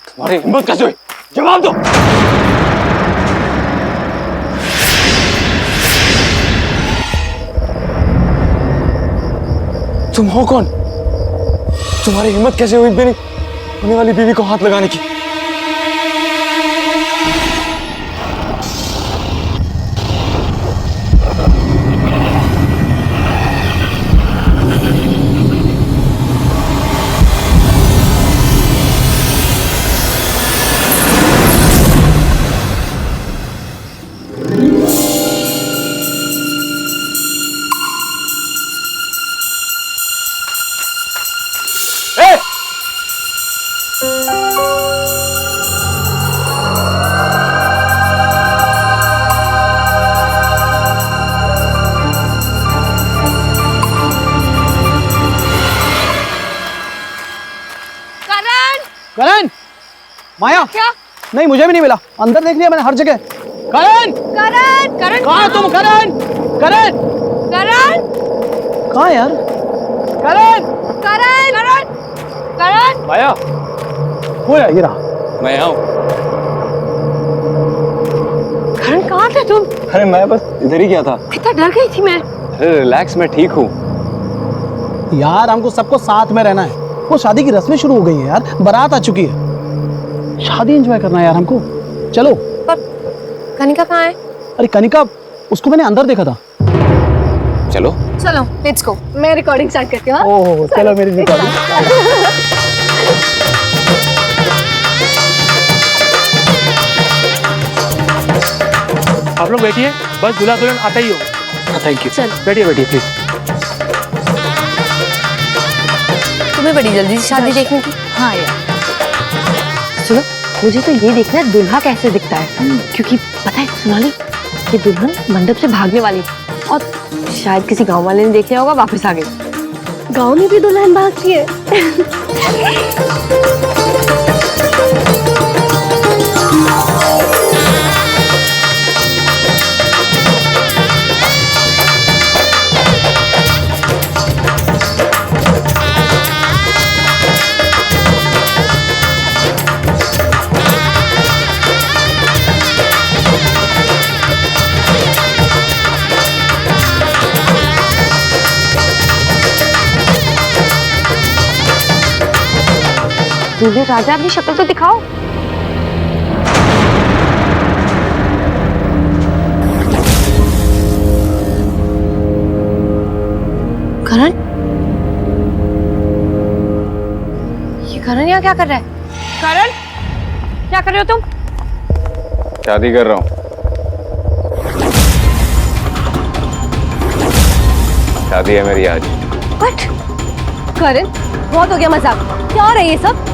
तुम्हारी हिम्मत कैसे हुई? जवाब दो। तुम हो कौन? तुम्हारी हिम्मत कैसे हुई मेरी होने वाली बीवी को हाथ लगाने की? करण, माया क्या? नहीं, मुझे भी नहीं मिला। अंदर देख लिया मैंने हर जगह। करण, करण, करण कहाँ हो तुम? करण, करण, करण, कहाँ यार? करण, करण, करण, करण। माया, हो या ये रहा। मैं यहाँ हूँ। करण कहाँ थे तुम? अरे मैं बस इधर ही गया था। कितना डर गई थी मैं। अरे रिलैक्स, मैं ठीक हूँ। यार हमको सबको साथ में रहना है। वो शादी की रस्में शुरू हो गई है यार, बारात आ चुकी है। शादी एंजॉय करना है यार हमको। चलो। पर कनिका कहाँ है? अरे कनिका, उसको मैंने अंदर देखा था। चलो चलो लेट्स गो। मैं रिकॉर्डिंग स्टार्ट करती हूँ। ओह चलो मेरी रिकॉर्डिंग। आप लोग बैठिए, बस दूल्हा दुल्हन आता ही हो। Thank you. बैठिए बैठिए प्लीज। तुम्हें बड़ी जल्दी से शादी देखने की? हाँ यार, सुनो, मुझे तो ये देखना है दुल्हा कैसे दिखता है, क्योंकि पता है सोनाली, ये दुल्हन मंडप से भागने वाली थी और शायद किसी गांव वाले ने देख लिया होगा, वापस आ गई। गांव में भी दुल्हन भागती है। दूल्हे राजा, अपनी शक्ल तो दिखाओ। करण, ये करण यहाँ क्या कर रहा है? करण, क्या कर रहे हो तुम? शादी कर रहा हूँ। शादी है मेरी आज। व्हाट? करण, बहुत हो गया मजाक। क्या हो रहा है ये सब?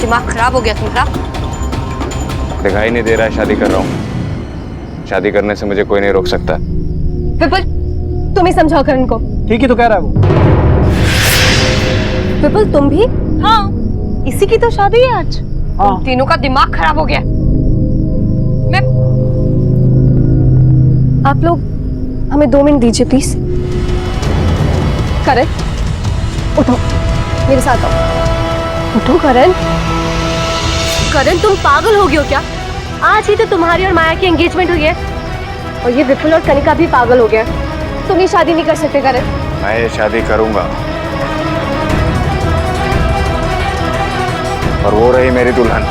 दिमाग खराब हो गया तुम्हारा? दिखाई नहीं दे रहा है शादी कर रहा हूँ। शादी करने से मुझे कोई नहीं रोक सकता। विपुल, तुम ही समझाओ करण को। ठीक ही तो कह रहा है वो। विपुल तुम भी? हाँ, इसी की तो शादी है आज। हाँ। तुम तीनों का दिमाग खराब हो गया। मैं आप लोग हमें 2 मिनट दीजिए प्लीज। करण, उठो, मेरे साथ आओ। उठो करण। करण, तुम पागल हो गए हो क्या? आज ही तो तुम्हारी और माया की एंगेजमेंट हुई है और ये विपुल और कनिका भी पागल हो गया। तुम ये शादी नहीं कर सकते करण। मैं ये शादी करूंगा और वो रही मेरी दुल्हन।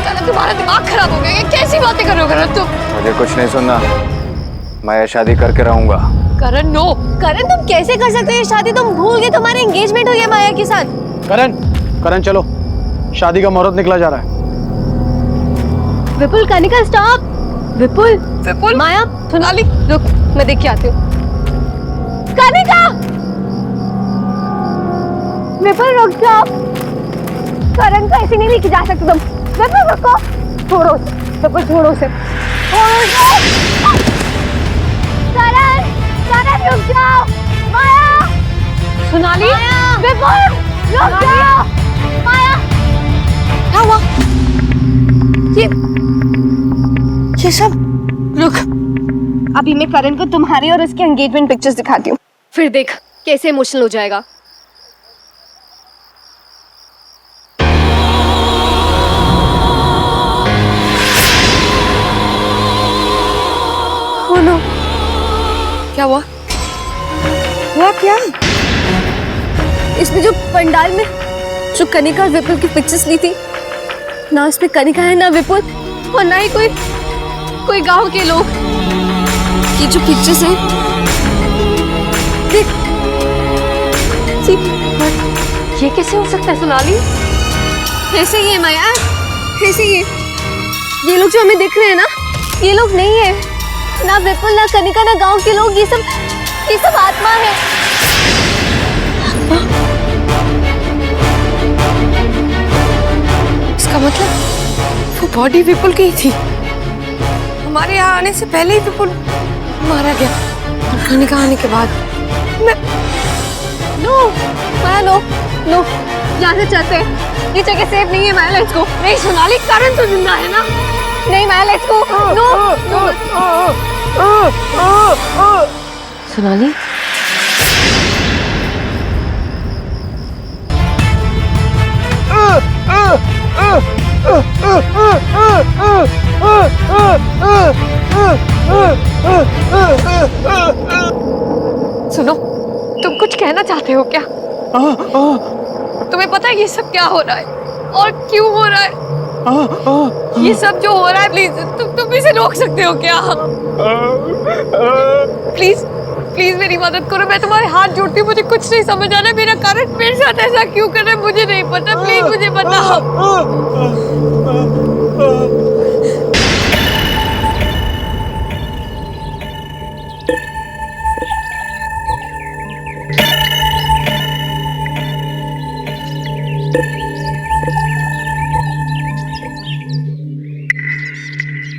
करण, तुम्हारा दिमाग खराब हो गया। ये कैसी बातें कर रहे हो करण तुम? मुझे कुछ नहीं सुनना, मैं ये शादी करके रहूंगा। करण नो। करण, तुम कैसे कर सकते हो ये शादी? तुम भूल गए तुम्हारी एंगेजमेंट हुई है माया के साथ। करण, करण चलो, शादी का मुहूर्त निकला जा रहा है। विपुल, कनिका स्टॉप। विपुल, विपुल, माया, सोनाली, रुक, मैं देख के आती हूँ। कनिका, विपुल रुक जाओ। करण को ऐसे नहीं लेके जा सकते तुम। विपुल रुको, छोड़ो उसे। विपुल छोड़ो उसे। करण, करण रुक जाओ। माया, सोनाली, विपुल रुक जाओ। माया, क्या हुआ? ये सब रुक, अभी मैं करण को तुम्हारी और उसके एंगेजमेंट पिक्चर्स दिखाती हूँ, फिर देख कैसे इमोशनल हो जाएगा। Oh no! क्या हुआ? हुआ क्या? इसमें जो पंडाल में जो कनिका और विपुल की पिक्चर्स ली थी ना, उसमें कनिका है ना विपुल, और ना ही कोई गांव के लोग। ये जो पिक्चर्स हैं देख, ये कैसे हो सकता है सोनाली? ऐसे ही है माया, ऐसे ही है। ये लोग जो हमें दिख रहे हैं ना, ये लोग नहीं है, ना विपुल ना कनिका ना गांव के लोग, ये सब आत्मा है। इसका मतलब वो बॉडी विपुल की ही थी। हमारे यहाँ आने से पहले ही विपुल मारा गया और कनिका आने के बाद नो माया, नो नो, यहाँ से चलते हैं, ये जगह सेफ नहीं है माया, लेट्स गो। नहीं सोनाली, करण तो जिंदा है ना? नहीं माया, लेट्स गो। नो सोनाली, सुनो, तुम कुछ कहना चाहते हो क्या? तुम्हें पता है ये सब क्या हो रहा है और क्यों हो रहा है? ये सब जो हो रहा है, प्लीज तुम इसे रोक सकते हो क्या? प्लीज प्लीज मेरी मदद करो, मैं तुम्हारे हाथ जोड़ती हूँ, मुझे कुछ नहीं समझ आ रहा है, मेरा कारण मेरे साथ ऐसा क्यों कर रहा है मुझे नहीं पता, प्लीज मुझे बताओ।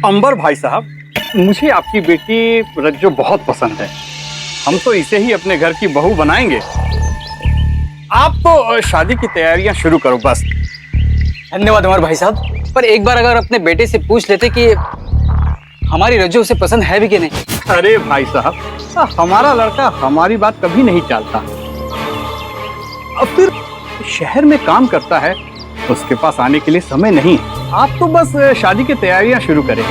अंबर भाई साहब, मुझे आपकी बेटी रज्जो बहुत पसंद है। हम तो इसे ही अपने घर की बहू बनाएंगे। आप तो शादी की तैयारियां शुरू करो बस। धन्यवाद अमर भाई साहब, पर एक बार अगर अपने बेटे से पूछ लेते कि हमारी रज्जो उसे पसंद है भी कि नहीं। अरे भाई साहब, हमारा लड़का हमारी बात कभी नहीं टालता। अब फिर शहर में काम करता है, उसके पास आने के लिए समय नहीं है। आप तो बस शादी की तैयारियां शुरू करें।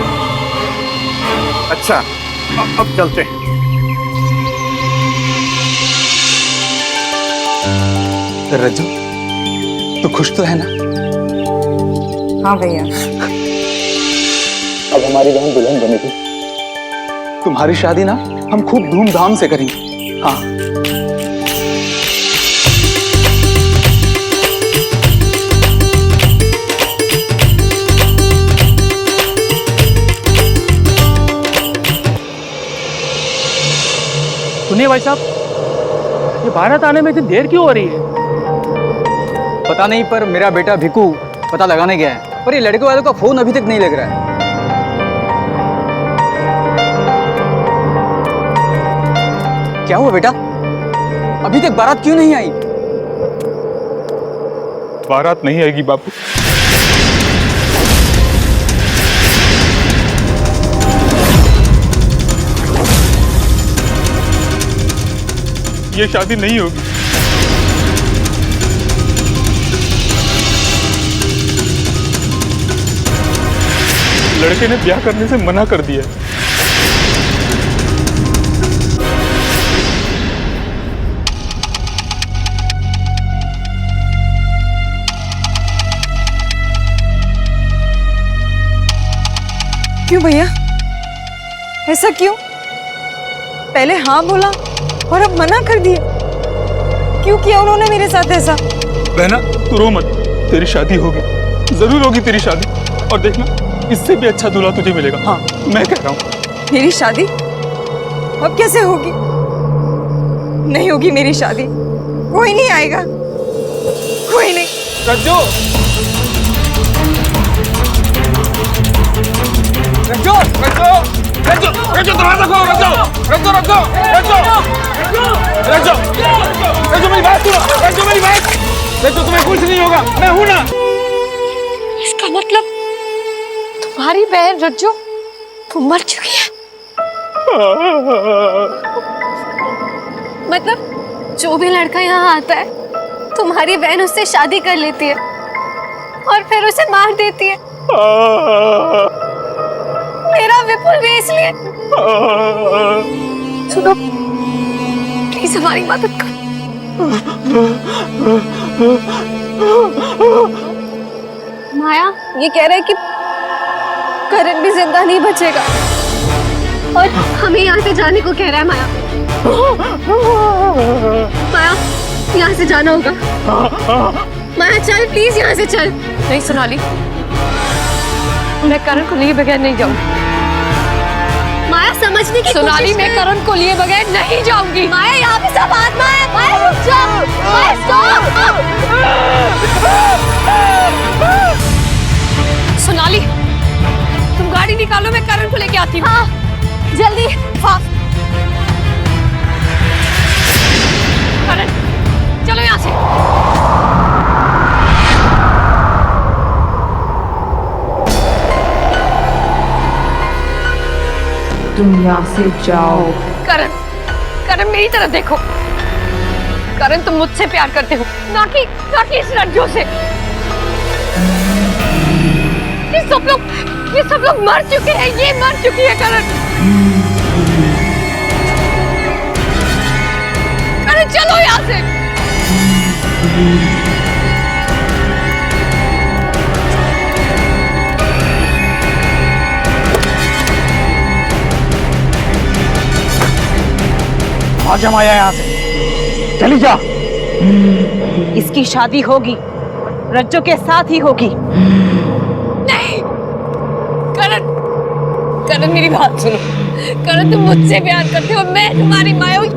अच्छा, अब चलते हैं। रज्जो, तो खुश तो है ना? हाँ भैया। अब हमारी बहन दुल्हन बनेगी। तुम्हारी शादी ना हम खूब धूमधाम से करेंगे। हाँ। सुनिए भाई साहब, ये भारत आने में इतनी देर क्यों हो रही है? पता नहीं, पर मेरा बेटा भिकू पता लगाने गया है, पर ये लड़के वालों का फोन अभी तक नहीं लग रहा है। क्या हुआ बेटा, अभी तक बारात क्यों नहीं आई? बारात नहीं आएगी बापू। ये शादी नहीं होगी। लड़के ने ब्याह करने से मना कर दिया। क्यों भैया, ऐसा क्यों? पहले हाँ बोला और अब मना कर दिया। क्यों किया उन्होंने मेरे साथ ऐसा? बहना तू रो मत, तेरी शादी होगी, जरूर होगी तेरी शादी, और देखना इससे भी अच्छा दूल्हा तुझे मिलेगा। हाँ मैं कह रहा हूँ। मेरी शादी अब कैसे होगी? नहीं होगी मेरी शादी, कोई नहीं आएगा, कोई नहीं। रज्जो, रज्जो, रज्जो, रज्जो, रज्जो दरवाजा खोलो, रज्जो, रज्जो, रज्जो, रज्जो, रज्जो, रज्जो मेरी बात सुनो, रज्जो मेरी बात, रज्जो तुम्हें कुछ नहीं होगा, मैं हूं ना। इसका मतलब तुम्हारी बहन रज्जू वो मर चुकी है। मतलब जो भी लड़का यहाँ आता है तुम्हारी बहन उससे शादी कर लेती है और फिर उसे मार देती है। मेरा विपुल भी इसलिए। सुनो प्लीज हमारी मदद करो। माया ये कह रहा है कि करण भी जिंदा नहीं बचेगा और हमें यहाँ से जाने को कह रहा है। माया माया यहाँ से जाना होगा। माया चल प्लीज यहाँ से चल। नहीं सोनाली मैं करण को लिए बगैर नहीं जाऊंगी। माया समझने की सोनाली मैं करण को लिए बगैर नहीं जाऊंगी। माया यहाँ पे सब आत्मा है। माया रुक जा। माया स्टॉप। सोनाली तुम गाड़ी निकालो मैं करण को लेके आती हूँ। हाँ जल्दी फास्ट। करण चलो यहाँ से। तुम यहाँ से जाओ। करण करण मेरी तरफ देखो। करण तुम मुझसे प्यार करते हो ना कि इस रज्जू से। ये सब लोग मर चुके हैं। ये मर चुकी है करण। करण चलो यहाँ से। आजा माया यहाँ से चली जा। इसकी शादी होगी रज्जू के साथ ही होगी। नहीं करण करण मेरी बात सुनो। करण तुम मुझसे प्यार करते हो मैं तुम्हारी माया हूँ।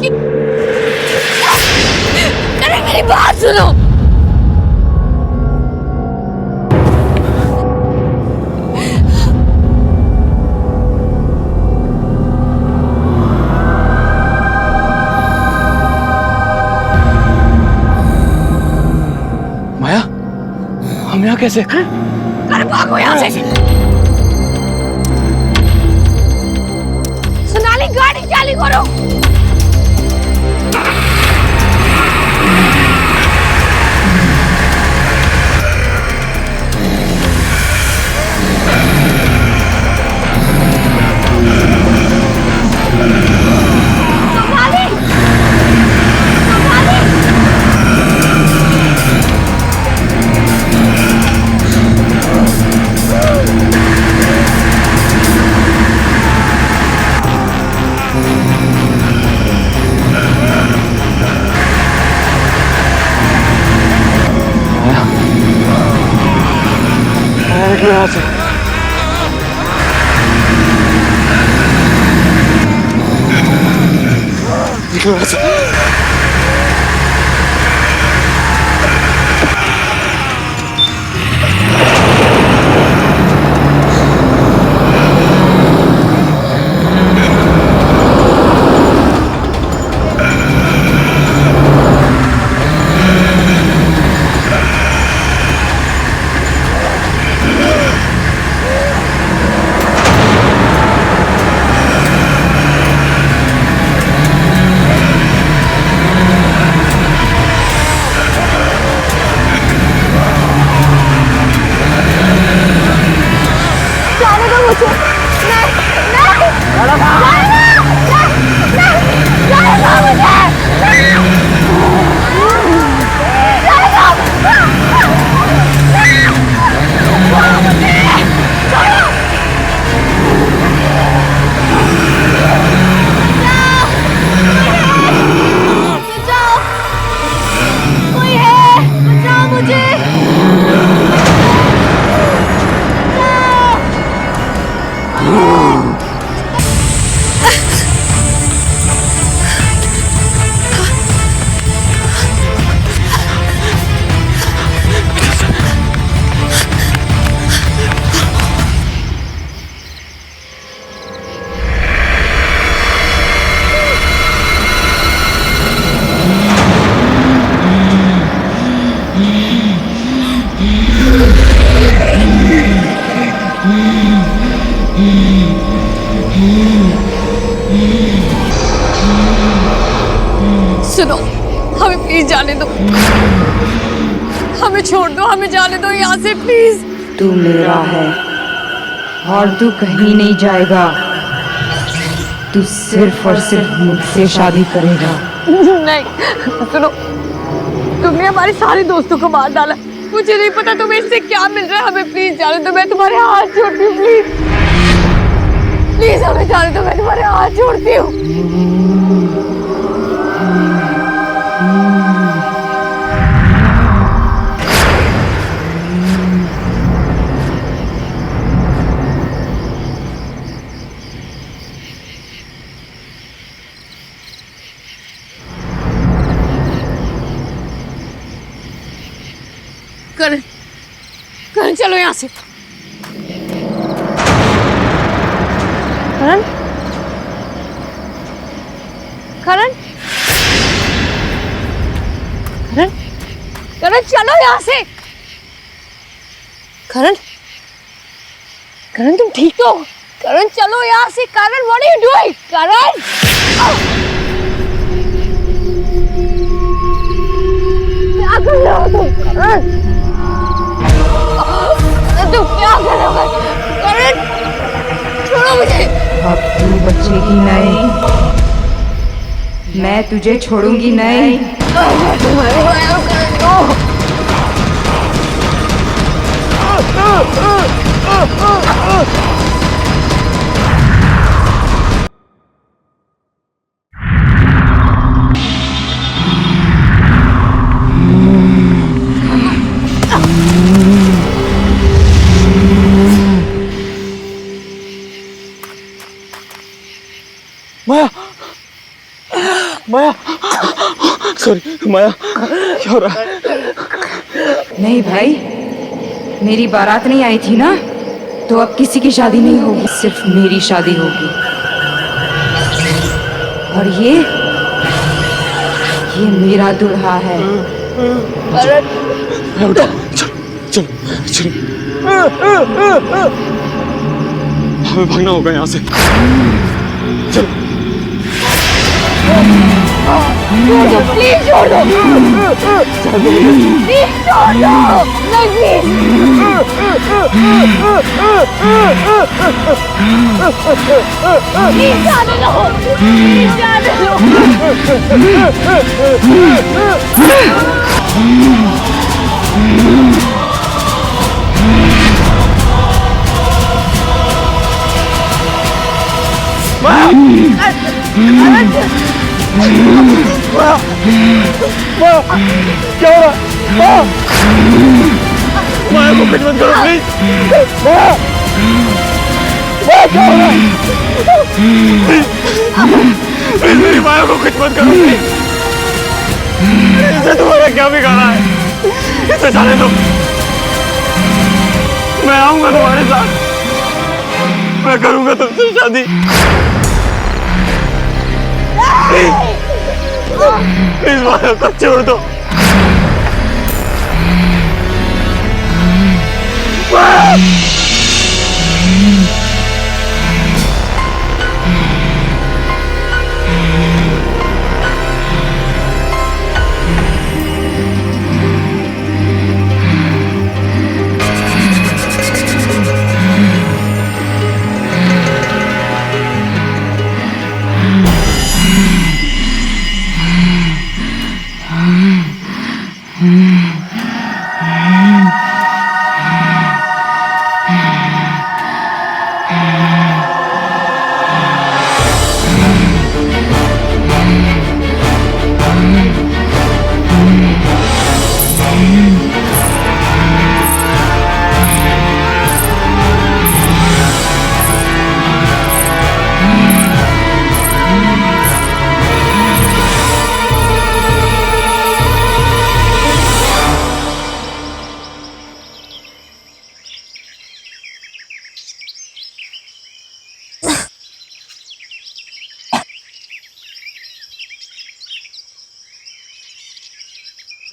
करण मेरी बात सुनो। माया हम यहाँ कैसे? करण भागो यहाँ से। सोनाली गाड़ी चालू करो। निकलो यहाँ से। निकलो यहाँ से। सुनो, हमें प्लीज जाने दो, हमें छोड़ दो, हमें जाने दो यहाँ से प्लीज। तू मेरा है और तू कहीं नहीं जाएगा। तू सिर्फ और सिर्फ मुझसे शादी करेगा। नहीं सुनो, तुमने हमारे सारे दोस्तों को मार डाला, मुझे नहीं पता तुम्हें इससे क्या मिल रहा है। हमें प्लीज जाने दो, मैं तुम्हारे हाथ जोड़ती हूँ, प्लीज प्लीज हमें जाने दो, मैं तुम्हारे हाथ जोड़ती हूँ। करण, करण चलो यहाँ से। करण, करण, करण, करण चलो यहाँ से। करण, करण तुम ठीक तो हो? करण चलो यहाँ से। करण व्हाट आर यू डूइंग? करण क्या कर रहे हो तुम? करण तुम क्या कर रहे हो? करण छोड़ो मुझे। अब तू बचेगी नहीं, मैं तुझे छोड़ूंगी नहीं। तुम्हारे भाइयों को माया, माया, सॉरी माया, क्या हो रहा है? नहीं भाई, मेरी बारात नहीं आई थी ना, तो अब किसी की शादी नहीं होगी, सिर्फ मेरी शादी होगी। और ये मेरा दूल्हा है। चलो चलो चलो, हमें भागना होगा यहाँ से। चलो प्लीज छोड़ दो, प्लीज छोड़ दो, प्लीज जाने दो, प्लीज जाने दो। क्या हो रहा है? माया को कुछ मत करो प्लीज। क्या हो रहा है? प्लीज मेरी माया को कुछ मत करो प्लीज। इसे तुम्हारा क्या बिगाड़ा है? इसे जाने दो, मैं आऊंगा तुम्हारे साथ, मैं करूंगा तुमसे शादी। प्लीज माया को छोड़ दो।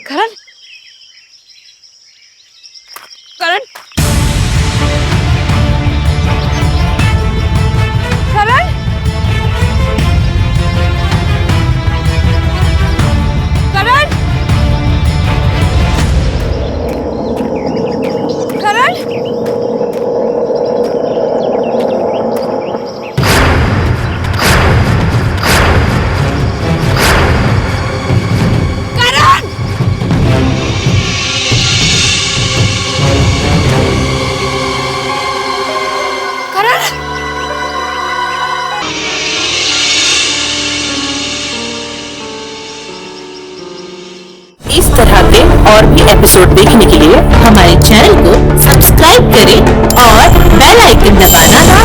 करण, करण, करण, और भी एपिसोड देखने के लिए हमारे चैनल को सब्सक्राइब करें और बेल आइकन दबाना ना